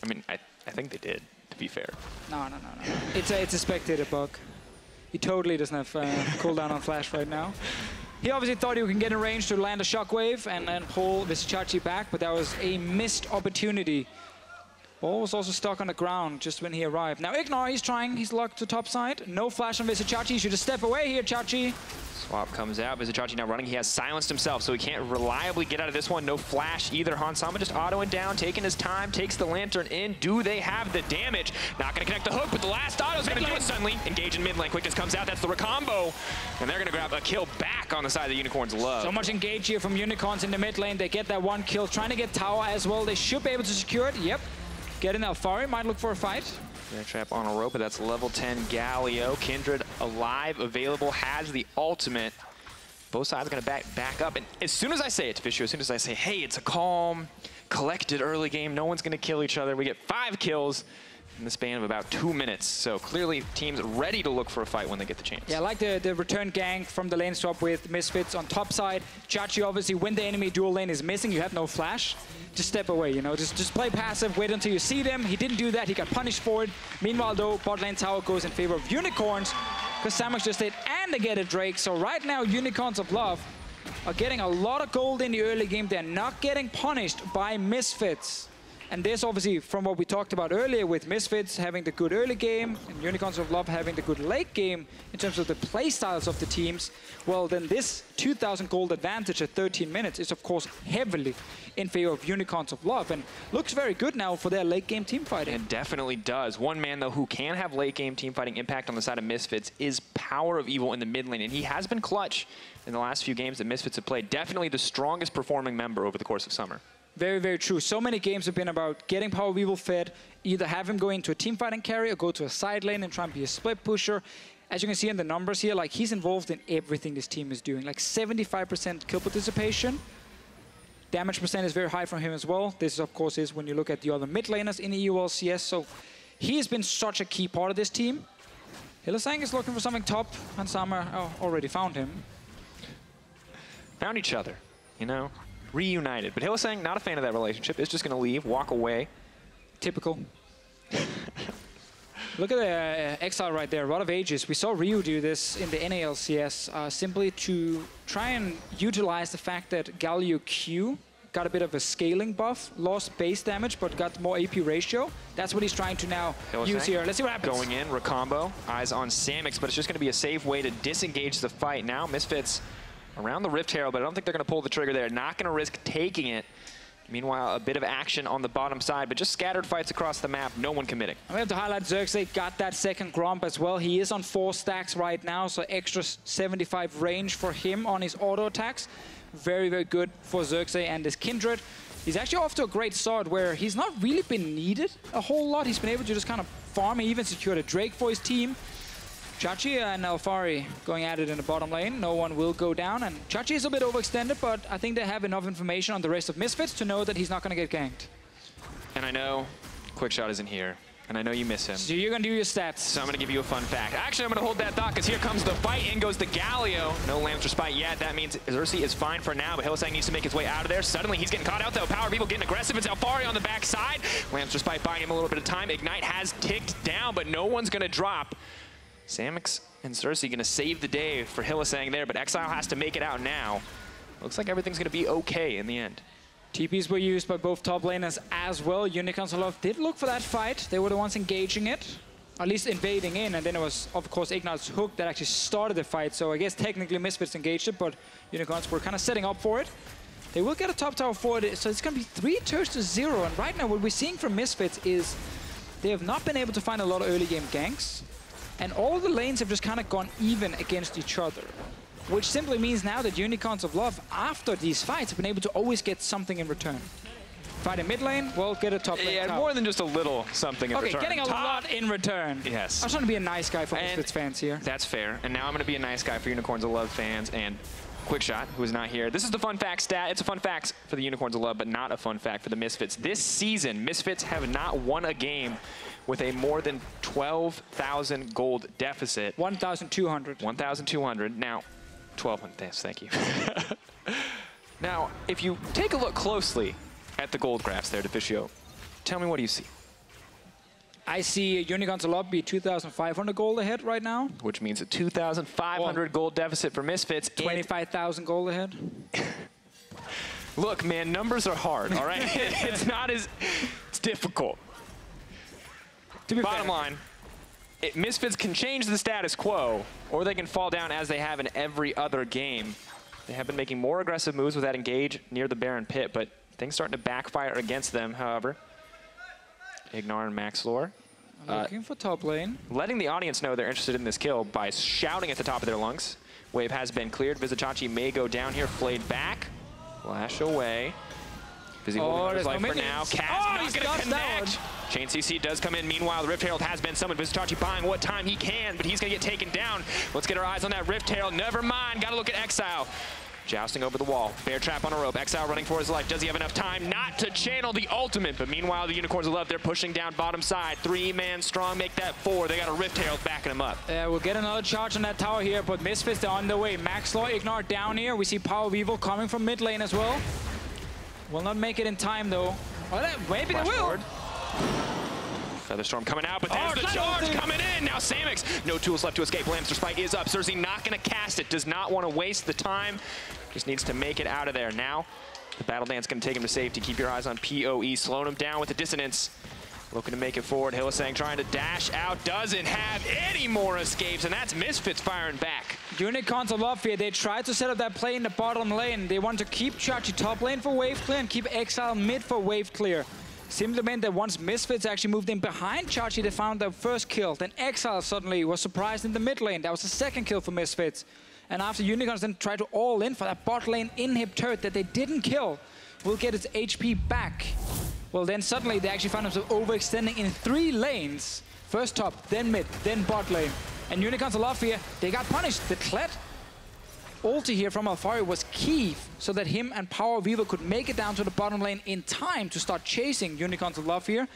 [SPEAKER 5] I mean, I think they did, to be fair.
[SPEAKER 6] No. It's a spectator bug. He totally doesn't have cooldown on flash right now. He obviously thought he can get in range to land a Shockwave and then pull Vizicsacsi back, but that was a missed opportunity. Ball was also stuck on the ground just when he arrived. Now IgNar, he's trying, he's locked to top side. No flash on Vizicsacsi, he should just step away here, Chachi.
[SPEAKER 5] Swap comes out, Vizicsacsi now running. He has silenced himself, so he can't reliably get out of this one. No flash either. Hansama just autoing down, taking his time, takes the lantern in. Do they have the damage? Not gonna connect the hook, but the last auto's gonna do it suddenly. Engage in mid lane, quickness comes out, that's the recombo. And they're gonna grab a kill back on the side of the Unicorns' Love.
[SPEAKER 6] So much engage here from Unicorns in the mid lane. They get that one kill, trying to get tower as well. They should be able to secure it, yep. Get in Alphari, might look for a fight.
[SPEAKER 5] Bear Trap on a rope, but that's level 10 Galio. Kindred alive, available, has the ultimate. Both sides are going to back up. And as soon as I say it, Deficio, as soon as I say, hey, it's a calm, collected early game, no one's going to kill each other, we get 5 kills in the span of about 2 minutes. So clearly, teams ready to look for a fight when they get the chance.
[SPEAKER 6] Yeah, I like the return gank from the lane swap with Misfits on top side. Chachi, obviously, when the enemy dual lane is missing, you have no flash. Just step away, you know, just play passive, wait until you see them. He didn't do that, he got punished for it. Meanwhile, though, bot lane tower goes in favor of Unicorns, because Samux just did, and they get a Drake. So right now, Unicorns of Love are getting a lot of gold in the early game. They're not getting punished by Misfits. And this, obviously, from what we talked about earlier with Misfits having the good early game and Unicorns of Love having the good late game in terms of the play styles of the teams, well, then this 2,000 gold advantage at 13 minutes is, of course, heavily in favor of Unicorns of Love and looks very good now for their late game team fighting.
[SPEAKER 5] It definitely does. One man, though, who can have late game team fighting impact on the side of Misfits is PowerOfEvil in the mid lane, and he has been clutch in the last few games that Misfits have played. Definitely the strongest performing member over the course of summer.
[SPEAKER 6] Very, very true. So many games have been about getting PowerOfEvil fed, either have him go into a team fighting carry or go to a side lane and try and be a split pusher. As you can see in the numbers here, like he's involved in everything this team is doing. Like 75% kill participation. Damage percent is very high from him as well. This, of course, is when you look at the other mid laners in the LCS. So he has been such a key part of this team. Hylissang is looking for something top, and Summer already found him.
[SPEAKER 5] Found each other, you know? Reunited. But Hylissang, not a fan of that relationship, is just going to leave, walk away.
[SPEAKER 6] Typical. Look at the Exileh right there, a lot of ages. We saw Ryu do this in the NALCS simply to try and utilize the fact that Galio Q got a bit of a scaling buff, lost base damage, but got more AP ratio. That's what he's trying to now use here. Let's see what happens.
[SPEAKER 5] Going in, Recombo, eyes on Samux, but it's just going to be a safe way to disengage the fight. Now Misfits around the Rift Herald, but I don't think they're going to pull the trigger there. Not going to risk taking it. Meanwhile, a bit of action on the bottom side, but just scattered fights across the map, no one committing.
[SPEAKER 6] We have to highlight Xerxe got that second Gromp as well. He is on 4 stacks right now, so extra 75 range for him on his auto attacks. Very, very good for Xerxe and his Kindred. He's actually off to a great start where he's not really been needed a whole lot. He's been able to just kind of farm. He even secured a Drake for his team. Xayah and Alphari going at it in the bottom lane. No one will go down, and Xayah is a bit overextended, but I think they have enough information on the rest of Misfits to know that he's not going to get ganked.
[SPEAKER 5] And I know Quickshot isn't here, and I know you miss him.
[SPEAKER 6] So you're going to do your stats.
[SPEAKER 5] So I'm going to give you a fun fact. Actually, I'm going to hold that thought, because here comes the fight. In goes the Galio. No Lamb's Respite yet. That means Xerxe is fine for now, but Hylissang needs to make his way out of there. Suddenly, he's getting caught out, though. PowerOfEvil getting aggressive. It's Alphari on the backside. Lamb's Respite buying him a little bit of time. Ignite has ticked down, but no one's going to drop. Samux and Xerxe going to save the day for Hylissang there, but Exileh has to make it out now. Looks like everything's going to be okay in the end.
[SPEAKER 6] TPs were used by both top laners as well. Unicorns Love did look for that fight. They were the ones engaging it, at least invading in, and then it was, of course, IgNar's hook that actually started the fight. So I guess technically Misfits engaged it, but Unicorns were kind of setting up for it. They will get a top tower for it, so it's going to be 3 turns to 0. And right now what we're seeing from Misfits is they have not been able to find a lot of early game ganks. And all the lanes have just kind of gone even against each other, which simply means now that Unicorns of Love, after these fights, have been able to always get something in return. Fight in mid lane, well, get a top lane.
[SPEAKER 5] Yeah, more than just a little something in return.
[SPEAKER 6] Okay, getting a lot in return.
[SPEAKER 5] Yes.
[SPEAKER 6] I was trying to be a nice guy for Misfits fans here.
[SPEAKER 5] That's fair. And now I'm going to be a nice guy for Unicorns of Love fans and Quickshot, who is not here. This is the fun fact stat. It's a fun fact for the Unicorns of Love, but not a fun fact for the Misfits. This season, Misfits have not won a game with a more than 12,000 gold deficit.
[SPEAKER 6] 1,200.
[SPEAKER 5] 1,200. Now, 1,200. Yes, thank you. Now, if you take a look closely at the gold graphs there, Deficio, tell me, what do you see?
[SPEAKER 6] I see Unicorns of Love be 2,500 gold ahead right now.
[SPEAKER 5] Which means a 2,500 gold deficit for Misfits.
[SPEAKER 6] 25,000 gold ahead.
[SPEAKER 5] Look, man, numbers are hard, all right? It's not as... It's difficult. Bottom line, Misfits can change the status quo, or they can fall down as they have in every other game. They have been making more aggressive moves with that engage near the Baron Pit, but things starting to backfire against them, however. IgNar and Maxlore.
[SPEAKER 6] Looking for top lane.
[SPEAKER 5] Letting the audience know they're interested in this kill by shouting at the top of their lungs. Wave has been cleared. Vizicsacsi may go down here. Flayed back. Flash away. Vizzy holding his life for now. Kaz not going to connect. Chain CC does come in. Meanwhile, the Rift Herald has been summoned. Vizicsacsi buying what time he can, but he's going to get taken down. Let's get our eyes on that Rift Herald. Never mind. Got to look at Exileh. Jousting over the wall. Bear trap on a rope. Exileh running for his life. Does he have enough time not to channel the ultimate? But meanwhile, the Unicorns of Love, they're pushing down bottom side. 3-man strong. Make that 4. They got a Rift Herald backing him up.
[SPEAKER 6] We'll get another charge on that tower here, but Misfits, they're on the way. Maxlore, IgNar down here. We see PowerOfEvil coming from mid lane as well. Will not make it in time, though. Well, maybe they will.
[SPEAKER 5] Featherstorm coming out, but there's the charge coming in. Now Samux, no tools left to escape. Lamb's Respite is up. Xerxe not going to cast it. Does not want to waste the time. Just needs to make it out of there. Now, the Battle Dance going to take him to safety. Keep your eyes on PoE. Slowing him down with the dissonance. Looking to make it forward. Hylissang trying to dash out. Doesn't have any more escapes, and that's Misfits firing back.
[SPEAKER 6] Unicorns of Love here. They tried to set up that play in the bottom lane. They want to keep Xayah top lane for wave clear and keep Exileh mid for wave clear. Simply meant that once Misfits actually moved in behind Xayah, they found their first kill. Then Exileh suddenly was surprised in the mid lane. That was the second kill for Misfits. And after Unicorns then tried to all in for that bot lane inhib turret that they didn't kill, will get its HP back. Well, then suddenly they actually found themselves overextending in 3 lanes. First top, then mid, then bot lane. And Unicorns of Love here, they got punished. The Kled ulti here from Alphari was key so that him and PowerOfEvil could make it down to the bottom lane in time to start chasing Unicorns of Love here.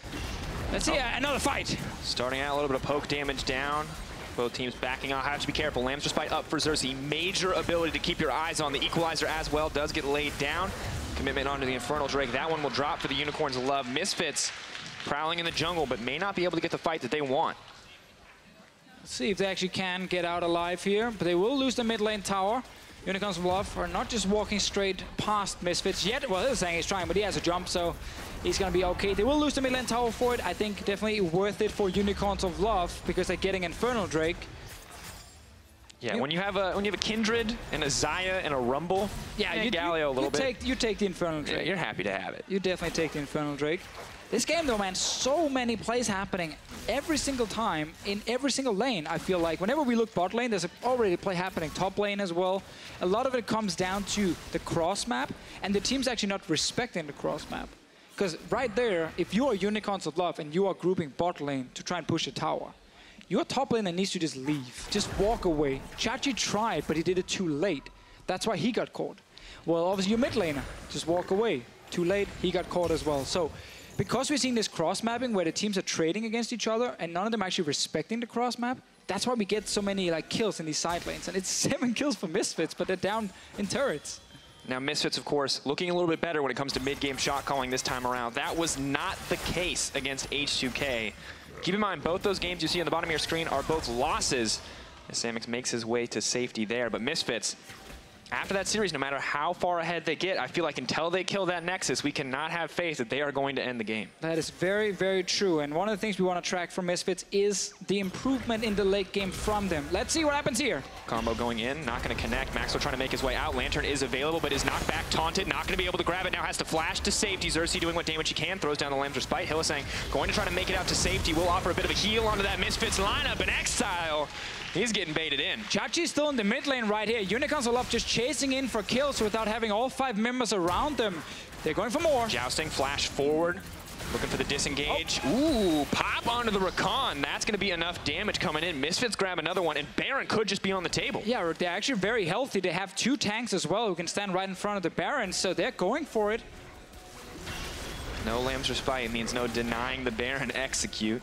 [SPEAKER 6] Let's see another fight.
[SPEAKER 5] Starting out a little bit of poke damage down. Both teams backing out. Have to be careful. Lamb's Respite up for Xerxe. Major ability to keep your eyes on. The equalizer as well does get laid down. Commitment onto the Infernal Drake. That one will drop for the Unicorns of Love. Misfits prowling in the jungle, but may not be able to get the fight that they want.
[SPEAKER 6] Let's see if they actually can get out alive here, but they will lose the mid lane tower. Unicorns of Love are not just walking straight past Misfits yet. Well, Hylissang is trying, but he has a jump, so he's going to be okay. They will lose the mid lane tower for it. I think definitely worth it for Unicorns of Love because they're getting Infernal Drake.
[SPEAKER 5] Yeah, when you have a Kindred and a Xayah and a Rumble,
[SPEAKER 6] yeah,
[SPEAKER 5] and Galio a little bit.
[SPEAKER 6] You take the Infernal Drake.
[SPEAKER 5] Yeah, you're happy to have it.
[SPEAKER 6] You definitely take the Infernal Drake. This game though, man, so many plays happening every single time in every single lane. I feel like whenever we look bot lane, there's already a play happening top lane as well. A lot of it comes down to the cross map, and the team's actually not respecting the cross map. Because right there, if you are Unicorns of Love and you are grouping bot lane to try and push a tower, your top laner needs to just leave, just walk away. Chachi tried, but he did it too late. That's why he got caught. Well, obviously your mid laner, just walk away. Too late, he got caught as well. So, because we're seeing this cross-mapping where the teams are trading against each other and none of them actually respecting the cross-map, that's why we get so many kills in these side lanes. And it's 7 kills for Misfits, but they're down in turrets.
[SPEAKER 5] Now Misfits, of course, looking a little bit better when it comes to mid-game shot calling this time around. That was not the case against H2K. Keep in mind, both those games you see on the bottom of your screen are both losses as Samux makes his way to safety there. But Misfits, after that series, no matter how far ahead they get, I feel like until they kill that Nexus, we cannot have faith that they are going to end the game.
[SPEAKER 6] That is very, very true. And one of the things we want to track from Misfits is the improvement in the late game from them. Let's see what happens here.
[SPEAKER 5] Combo going in, not going to connect. Maxlore trying to make his way out. Lantern is available, but is knocked back, taunted, not going to be able to grab it. Now has to flash to safety. Xerxe doing what damage he can, throws down the Lamb's Respite. Hylissang going to try to make it out to safety. Will offer a bit of a heal onto that Misfits lineup, and Exileh, he's getting baited in.
[SPEAKER 6] Chachi's still in the mid lane right here. Unicorns of Love just chasing in for kills without having all 5 members around them. They're going for more.
[SPEAKER 5] Jousting, flash forward, looking for the disengage. Oh. Ooh, pop onto the Rakan. That's going to be enough damage coming in. Misfits grab another one, and Baron could just be on the table.
[SPEAKER 6] Yeah, they're actually very healthy. They have 2 tanks as well who can stand right in front of the Baron, so they're going for it.
[SPEAKER 5] No Lamb's Respite means no denying the Baron execute.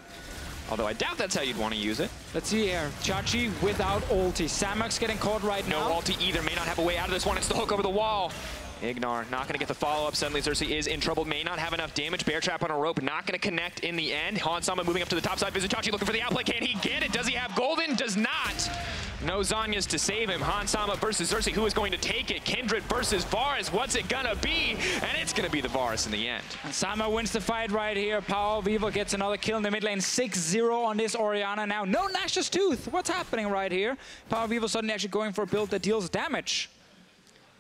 [SPEAKER 5] Although I doubt that's how you'd want to use it.
[SPEAKER 6] Let's see here. Chachi without ulti. Samux getting caught right now.
[SPEAKER 5] No ulti either. May not have a way out of this one. It's the hook over the wall. IgNar not going to get the follow-up. Suddenly Xerxe is in trouble. May not have enough damage. Bear trap on a rope. Not going to connect in the end. Hansama moving up to the top side. Vizicsacsi looking for the outplay. Can he get it? Does he have golden? Does not. No Zhonya's to save him. Hansama versus Xerxe. Who is going to take it? Kindred versus Varus. What's it going to be? And it's going to be the Varus in the end.
[SPEAKER 6] Hansama wins the fight right here. PowerOfEvil gets another kill in the mid lane. 6-0 on this Orianna now. No Nash's Tooth. What's happening right here? PowerOfEvil suddenly actually going for a build that deals damage.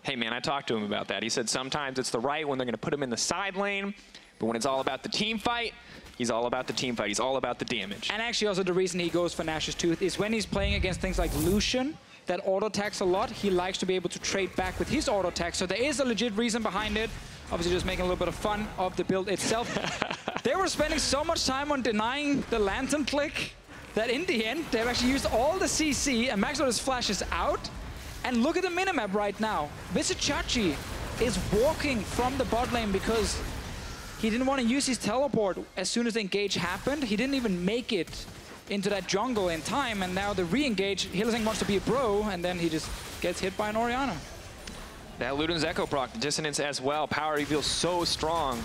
[SPEAKER 5] Hey man, I talked to him about that. He said sometimes it's the right when they're going to put him in the side lane, but when it's all about the team fight, he's all about the team fight. He's all about the damage.
[SPEAKER 6] And actually also the reason he goes for Nash's Tooth is when he's playing against things like Lucian that auto-attacks a lot, he likes to be able to trade back with his auto-attack. So there is a legit reason behind it. Obviously just making a little bit of fun of the build itself. They were spending so much time on denying the Lantern click that in the end, they've actually used all the CC and Maxlore just flashes out. And look at the minimap right now. Vizicsacsi is walking from the bot lane because he didn't want to use his teleport as soon as the engage happened. He didn't even make it into that jungle in time, and now the re-engage, Hylissang wants to be a bro, and then he just gets hit by an Orianna.
[SPEAKER 5] That Luden's Echo proc, the dissonance as well. PowerOfEvil so strong.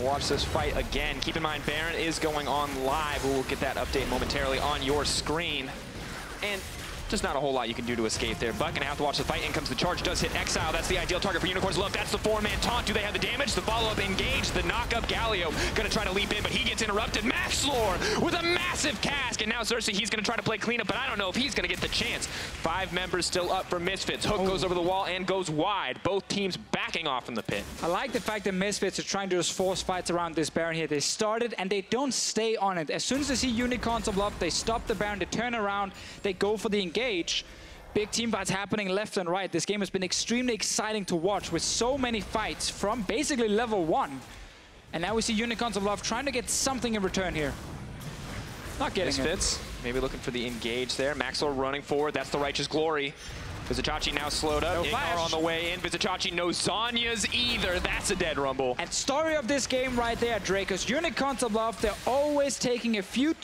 [SPEAKER 5] Watch this fight again. Keep in mind, Baron is going on live. We'll get that update momentarily on your screen. And just not a whole lot you can do to escape there. But gonna have to watch the fight. In comes the charge. Does hit Exileh. That's the ideal target for Unicorns Love. That's the 4-man taunt. Do they have the damage? The follow-up engage. The knock-up Galio. Gonna try to leap in, but he gets interrupted. Maxlore with a massive cask. And now Xerxe, he's gonna try to play cleanup, but I don't know if he's gonna get the chance. 5 members still up for Misfits. Hook goes over the wall and goes wide. Both teams backing off from the pit.
[SPEAKER 6] I like the fact that Misfits are trying to just force fights around this Baron here. They started and they don't stay on it. As soon as they see Unicorns of Love, they stop the Baron, they turn around, they go for the engage. Big team fights happening left and right. This game has been extremely exciting to watch with so many fights from basically level 1. And now we see Unicorns of Love trying to get something in return here. Not getting
[SPEAKER 5] Misfits, maybe looking for the engage there. Maxlore running forward. That's the Righteous Glory. Vizicsacsi now slowed up. IgNar on the way in. Vizicsacsi, no Zhonya's either. That's a dead rumble.
[SPEAKER 6] And story of this game right there, Drakos. Unicorns of Love, they're always taking a few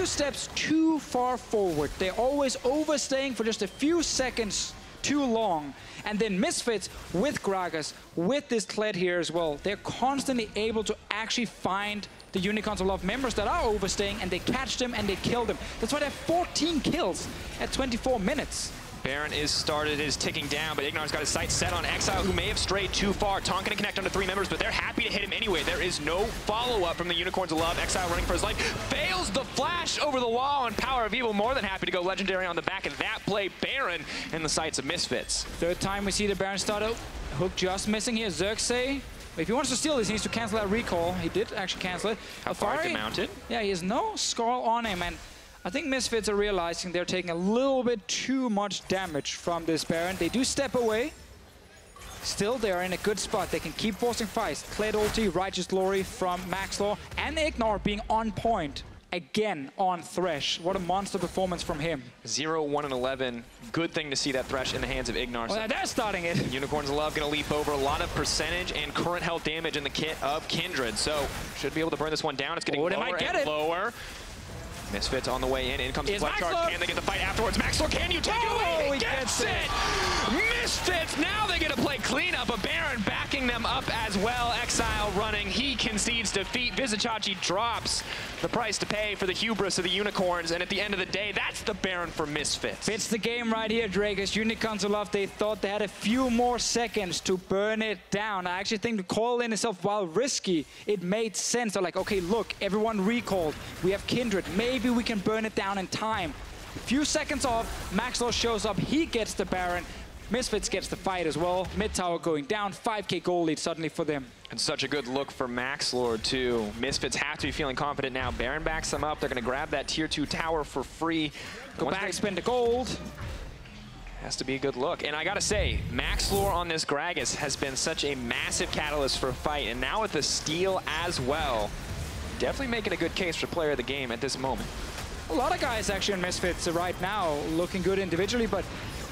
[SPEAKER 6] steps too far forward. They're always overstaying for just a few seconds too long. And then Misfits with Gragas, with this Kled here as well, they're constantly able to actually find the Unicorns of Love members that are overstaying, and they catch them and they kill them. That's why they have 14 kills at 24 minutes.
[SPEAKER 5] Baron is started, is ticking down, but IgNar's got his sights set on Exileh, who may have strayed too far. Tonk gonna connect onto 3 members, but they're happy to hit him anyway. There is no follow-up from the Unicorns of Love. Exileh running for his life, fails the flash over the wall, and PowerOfEvil more than happy to go legendary on the back of that play. Baron in the sights of Misfits.
[SPEAKER 6] Third time we see the Baron start out. Hook just missing here. Xerxe, if he wants to steal this, he needs to cancel that recall. He did actually cancel it.
[SPEAKER 5] Alphari mounted.
[SPEAKER 6] Yeah, he has no skull on him, and I think Misfits are realizing they're taking a little bit too much damage from this Baron. They do step away. Still, they are in a good spot. They can keep forcing fights. Kled ulti, Righteous Glory from Maxlore, and IgNar being on point again on Thresh. What a monster performance from him.
[SPEAKER 5] 0, 1, and 11. Good thing to see that Thresh in the hands of IgNar.
[SPEAKER 6] Well, they're starting it.
[SPEAKER 5] Unicorns of Love going to leap over a lot of percentage and current health damage in the kit of Kindred. So, should be able to burn this one down. It's getting lower and lower. Misfits on the way in. In comes the flat charge. Can they get the fight afterwards? Maxlore, can you take it away? He gets it! Misfits, now they get to play cleanup. A Baron backing them up as well. Exileh running. He concedes defeat. Vizicsacsi drops the price to pay for the hubris of the Unicorns. And at the end of the day, that's the Baron for Misfits.
[SPEAKER 6] It's the game right here, Drakos. Unicorns of Love, they thought they had a few more seconds to burn it down. I actually think the call in itself, while risky, it made sense. They're like, okay, look, everyone recalled. We have Kindred. Maybe we can burn it down in time. A few seconds off, Maxlore shows up. He gets the Baron. Misfits gets the fight as well. Mid tower going down. 5k goal lead suddenly for them.
[SPEAKER 5] And such a good look for Maxlore, too. Misfits have to be feeling confident now. Baron backs them up. They're going to grab that tier 2 tower for free.
[SPEAKER 6] Go back, spend the gold.
[SPEAKER 5] Has to be a good look. And I got to say, Maxlore on this Gragas has been such a massive catalyst for a fight. And now with the steal as well, definitely making a good case for player of the game at this moment.
[SPEAKER 6] A lot of guys actually in Misfits right now looking good individually, but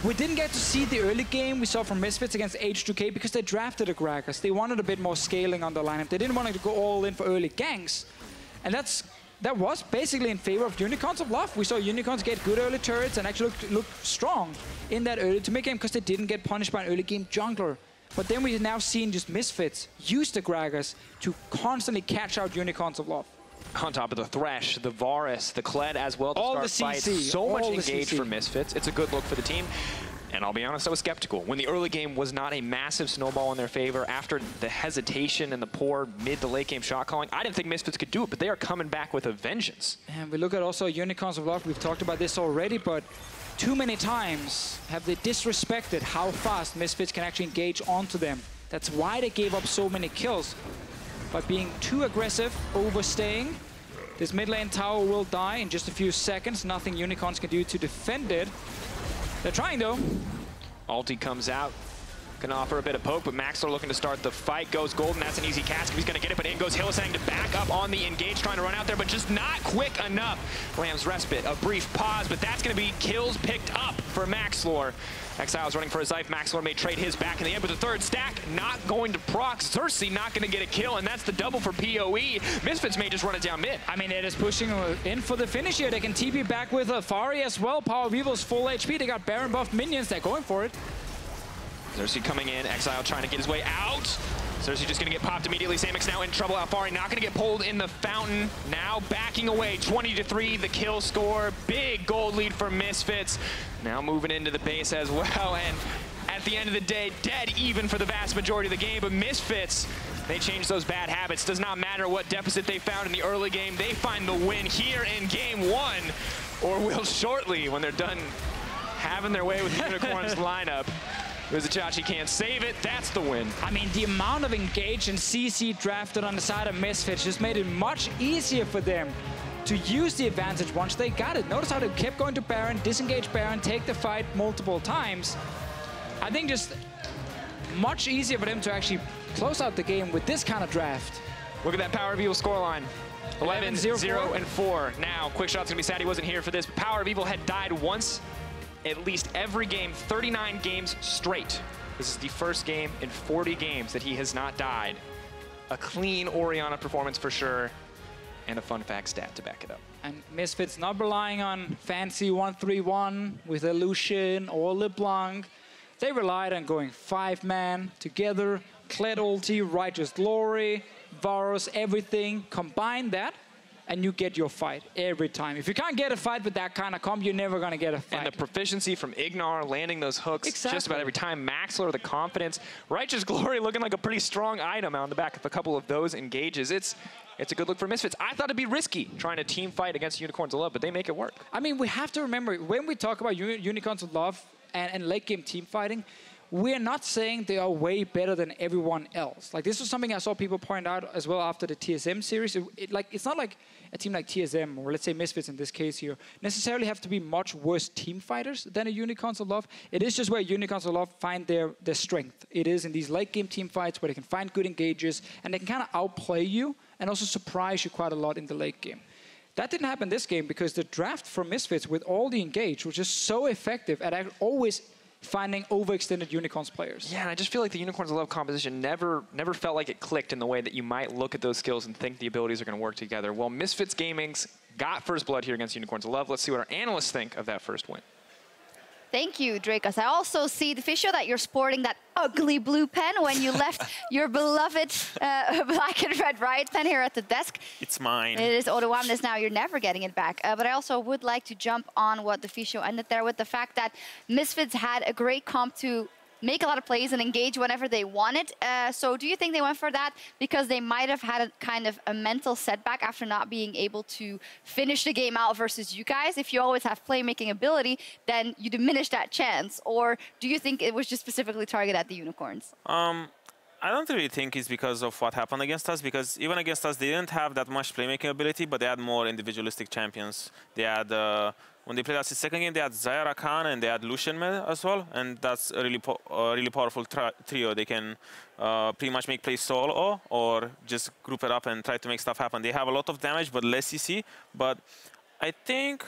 [SPEAKER 6] we didn't get to see the early game we saw from Misfits against H2K because they drafted a Gragas. They wanted a bit more scaling on the lineup. They didn't want to go all in for early ganks. And that was basically in favor of Unicorns of Love. We saw Unicorns get good early turrets and actually look strong in that early to mid game because they didn't get punished by an early game jungler. But then we've now seen just Misfits use the Gragas to constantly catch out Unicorns of Love.
[SPEAKER 5] On top of the Thresh, the Varus, the Kled as well to
[SPEAKER 6] all
[SPEAKER 5] start
[SPEAKER 6] the CC,
[SPEAKER 5] fights. So much
[SPEAKER 6] all
[SPEAKER 5] engaged for Misfits. It's a good look for the team. And I'll be honest, I was skeptical. When the early game was not a massive snowball in their favor, after the hesitation and the poor mid to late game shot calling, I didn't think Misfits could do it, but they are coming back with a vengeance.
[SPEAKER 6] And we look at also Unicorns of Love. We've talked about this already, but too many times have they disrespected how fast Misfits can actually engage onto them. That's why they gave up so many kills. By being too aggressive, overstaying. This mid lane tower will die in just a few seconds. Nothing Unicorns can do to defend it. They're trying though.
[SPEAKER 5] Ulti comes out. Gonna offer a bit of poke, but Maxlore looking to start the fight. Goes golden, that's an easy cast if he's gonna get it, but in goes Hylissang to back up on the engage, trying to run out there, but just not quick enough. Lamb's respite, a brief pause, but that's gonna be kills picked up for Maxlore. Exileh's running for his life. Maxlore may trade his back in the end, but the third stack not going to proc. Xerxe not gonna get a kill, and that's the double for PoE. Misfits may just run it down mid.
[SPEAKER 6] I mean, they're just pushing in for the finish here. They can TP back with Alphari as well. PowerOfEvil's full HP. They got Baron buffed minions. They're going for it.
[SPEAKER 5] Xerxe coming in, Exileh trying to get his way out. Xerxe just gonna get popped immediately. Samux now in trouble. Alphari not gonna get pulled in the fountain. Now backing away, 20-3, the kill score. Big gold lead for Misfits. Now moving into the base as well, and at the end of the day, dead even for the vast majority of the game, but Misfits, they change those bad habits. Does not matter what deficit they found in the early game, they find the win here in game 1, or will shortly when they're done having their way with the Unicorns lineup. Vizicsacsi can't save it. That's the win.
[SPEAKER 6] I mean, the amount of engage and CC drafted on the side of Misfits just made it much easier for them to use the advantage once they got it. Notice how they kept going to Baron, disengage Baron, take the fight multiple times. I think just much easier for them to actually close out the game with this kind of draft.
[SPEAKER 5] Look at that PowerOfEvil scoreline. 11-0-4. Now, Quickshot's gonna be sad he wasn't here for this. PowerOfEvil had died once at least every game, 39 games straight. This is the first game in 40 games that he has not died. A clean Orianna performance for sure, and a fun fact stat to back it up.
[SPEAKER 6] And Misfits not relying on fancy 1-3-1 with a Lucian or LeBlanc. They relied on going 5-man together, Kled ulti, Righteous Glory, Varus, everything, combine that, and you get your fight every time. If you can't get a fight with that kind of comp, you're never going to get a fight.
[SPEAKER 5] And the proficiency from IgNar, landing those hooks just about every time. Maxlore, the confidence. Righteous Glory looking like a pretty strong item on the back of a couple of those engages. It's a good look for Misfits. I thought it'd be risky trying to team fight against Unicorns of Love, but they make it work.
[SPEAKER 6] I mean, we have to remember, when we talk about Unicorns of Love and late game team fighting, we're not saying they are way better than everyone else. Like, this was something I saw people point out as well after the TSM series. It's not like a team like TSM, or let's say Misfits in this case here, necessarily have to be much worse team fighters than a Unicorns of Love. It is just where Unicorns of Love find their strength. It is in these late game team fights where they can find good engages, and they can kind of outplay you and also surprise you quite a lot in the late game. That didn't happen this game because the draft from Misfits with all the engage was just so effective at always finding overextended Unicorns players.
[SPEAKER 5] Yeah, and I just feel like the Unicorns of Love composition never felt like it clicked in the way that you might look at those skills and think the abilities are going to work together. Well, Misfits Gaming's got first blood here against Unicorns of Love. Let's see what our analysts think of that first win.
[SPEAKER 7] Thank you, Drakos. I also see, Deficio, that you're sporting that ugly blue pen when you left your beloved black and red riot pen here at the desk.
[SPEAKER 8] It's mine.
[SPEAKER 7] It is Odoamne's now. You're never getting it back. But I also would like to jump on what Deficio ended there with the fact that Misfits had a great comp to make a lot of plays and engage whenever they wanted. So do you think they went for that because they might have had a kind of a mental setback after not being able to finish the game out versus you guys? If you always have playmaking ability, then you diminish that chance. Or do you think it was just specifically targeted at the Unicorns?
[SPEAKER 8] I don't really think it's because of what happened against us, because even against us, they didn't have that much playmaking ability, but they had more individualistic champions. They had, when they played us the second game, they had Xayah, Rakan, and they had Lucian mid as well, and that's a really powerful trio. They can pretty much make plays solo or just group it up and try to make stuff happen. They have a lot of damage, but less CC, but I think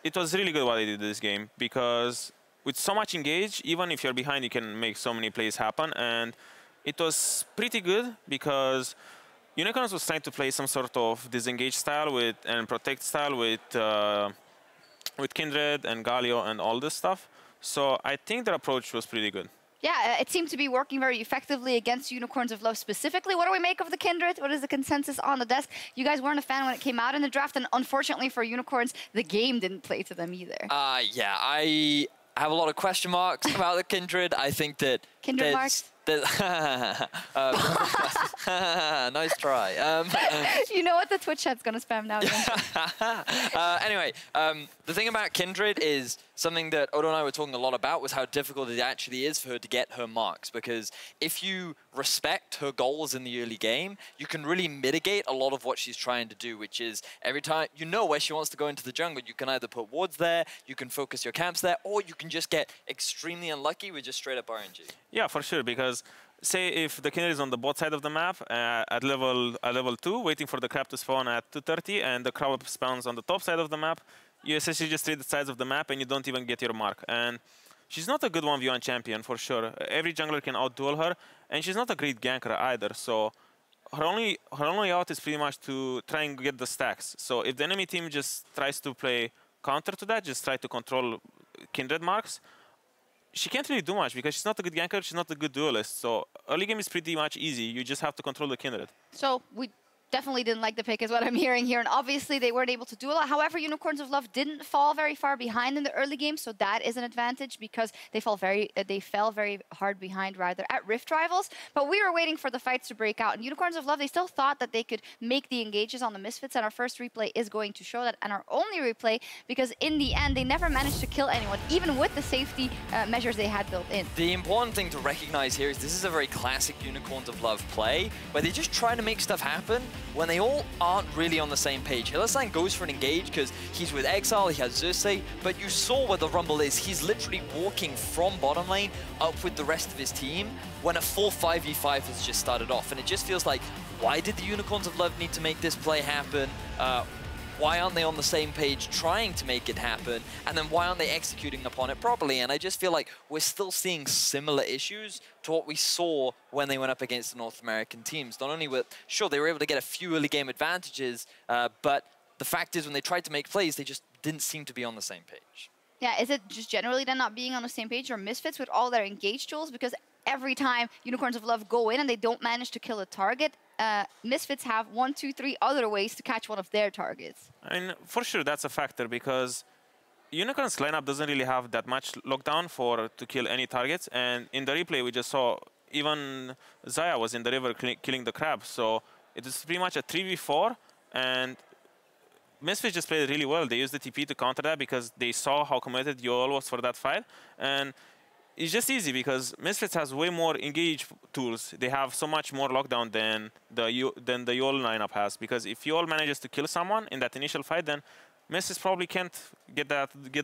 [SPEAKER 8] it was really good what they did this game, because with so much engage, even if you're behind, you can make so many plays happen, and it was pretty good because Unicorns was trying to play some sort of disengage style and protect style with Kindred and Galio and all this stuff. So I think their approach was pretty good.
[SPEAKER 7] Yeah, it seemed to be working very effectively against Unicorns of Love specifically. What do we make of the Kindred? What is the consensus on the desk? You guys weren't a fan when it came out in the draft, and unfortunately for Unicorns, the game didn't play to them either.
[SPEAKER 9] Yeah, I have a lot of question marks about the Kindred. I think that
[SPEAKER 7] Kindred marks?
[SPEAKER 9] Nice try.
[SPEAKER 7] You know what? The Twitch chat's going to spam now.
[SPEAKER 9] Anyway, the thing about Kindred is something that Odo and I were talking a lot about was how difficult it actually is for her to get her marks. Because if you respect her goals in the early game, you can really mitigate a lot of what she's trying to do, which is every time you know where she wants to go into the jungle, you can either put wards there, you can focus your camps there, or you can just get extremely unlucky with just straight up RNG.
[SPEAKER 8] Yeah, for sure, because say if the Kindred is on the bot side of the map at level 2, waiting for the crab to spawn at 230, and the crab spawns on the top side of the map, you essentially just trade the sides of the map and you don't even get your mark. And she's not a good 1v1 champion, for sure. Every jungler can outduel her, and she's not a great ganker either. So her only out is pretty much to try and get the stacks. So if the enemy team just tries to play counter to that, just try to control Kindred marks, she can't really do much because she's not a good ganker, she's not a good duelist. So early game is pretty much easy. You just have to control the Kindred.
[SPEAKER 7] So we definitely didn't like the pick is what I'm hearing here. And obviously they weren't able to do a lot. However, Unicorns of Love didn't fall very far behind in the early game. So that is an advantage because they fell very hard behind rather at Rift Rivals. But we were waiting for the fights to break out. And Unicorns of Love, they still thought that they could make the engages on the Misfits. And our first replay is going to show that. And our only replay, because in the end, they never managed to kill anyone, even with the safety measures they had built in.
[SPEAKER 9] The important thing to recognize here is this is a very classic Unicorns of Love play where they just try to make stuff happen when they all aren't really on the same page. Hylissang goes for an engage because he's with Exileh, he has Xerxe, but you saw where the rumble is. He's literally walking from bottom lane up with the rest of his team when a full 5v5 has just started off. And it just feels like, why did the Unicorns of Love need to make this play happen? Why aren't they on the same page trying to make it happen? And then why aren't they executing upon it properly? And I just feel like we're still seeing similar issues to what we saw when they went up against the North American teams. Not only were, sure, they were able to get a few early game advantages, but the fact is when they tried to make plays, they just didn't seem to be on the same page.
[SPEAKER 7] Yeah, is it just generally then not being on the same page or Misfits with all their engage tools? Because every time Unicorns of Love go in and they don't manage to kill a target, Misfits have 1, 2, 3 other ways to catch one of their targets.
[SPEAKER 8] I mean, for sure that's a factor because Unicorn's lineup doesn't really have that much lockdown to kill any targets. And in the replay we just saw even Xayah was in the river killing the crab. So it is pretty much a 3v4 and Misfits just played really well. They used the TP to counter that because they saw how committed UOL was for that fight. And it's just easy because Misfits has way more engage tools. They have so much more lockdown than the UOL lineup has. Because if UOL manages to kill someone in that initial fight, then Misfits probably can't get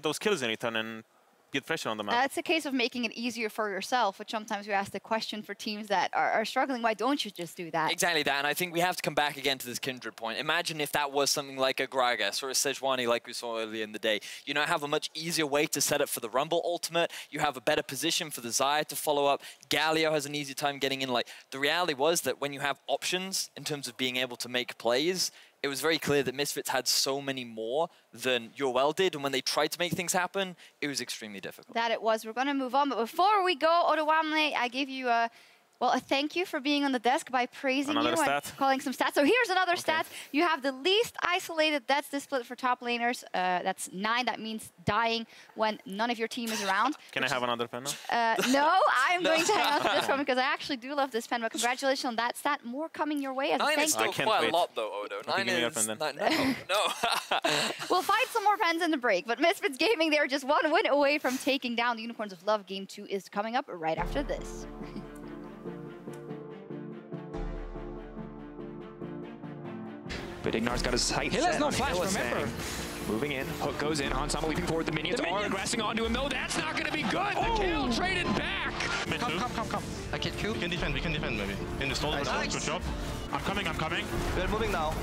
[SPEAKER 8] those kills in return and get pressure on the map.
[SPEAKER 7] It's a case of making it easier for yourself, which sometimes we ask the question for teams that are struggling, why don't you just do that?
[SPEAKER 9] Exactly that, and I think we have to come back again to this Kindred point. Imagine if that was something like a Gragas or a Sejuani like we saw earlier in the day. You know, have a much easier way to set up for the Rumble ultimate. You have a better position for the Xayah to follow up. Galio has an easy time getting in. Like, the reality was that when you have options in terms of being able to make plays, it was very clear that Misfits had so many more than UOL did, and when they tried to make things happen, it was extremely difficult.
[SPEAKER 7] That it was. We're going to move on, but before we go, Odoamne, I gave you a thank you for being on the desk by praising you and calling some stats. So here's another stat. You have the least isolated deaths split for top laners. That's 9. That means dying when none of your team is around.
[SPEAKER 8] Can I have another pen now?
[SPEAKER 7] No, I'm going to hang on to this one because I actually do love this pen. But congratulations on that stat. More coming your way as a thank you.
[SPEAKER 9] 9 is still quite a lot, though, Odo. 9 is... No.
[SPEAKER 7] We'll find some more pens in the break. But Misfits Gaming, they're just 1 win away from taking down the Unicorns of Love. Game 2 is coming up right after this.
[SPEAKER 10] But IgNar's got his sight set.
[SPEAKER 6] He has no flash, remember.
[SPEAKER 10] Moving in, hook goes in, Ensemble leaping forward, the minions are aggressing onto him though, that's not gonna be good! The kill traded back!
[SPEAKER 3] Come. I can kill.
[SPEAKER 2] We can defend maybe. In the stall,
[SPEAKER 3] Nice.
[SPEAKER 2] good job.
[SPEAKER 11] I'm coming.
[SPEAKER 3] We're moving now.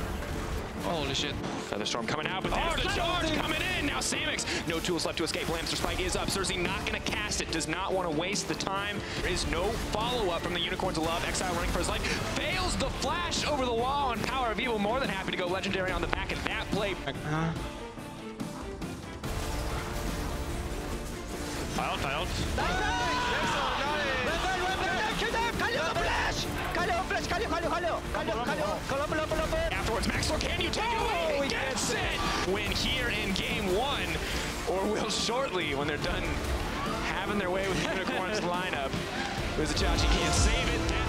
[SPEAKER 10] Holy shit. Featherstorm coming out, but there's the charge coming in! Now Samux, no tools left to escape. Lamster Spike is up. Xerxe not gonna cast it, does not want to waste the time. There is no follow-up from the Unicorns of Love. Exileh running for his life. Fails the flash over the wall, and PowerOfEvil more than happy to go legendary on the back of that play.
[SPEAKER 11] Tiled.
[SPEAKER 10] Afterwards, Maxlore, can you take it away? He gets it! Win here in game 1, or will shortly when they're done having their way with the Unicorns lineup. Vizicsacsi can't save it.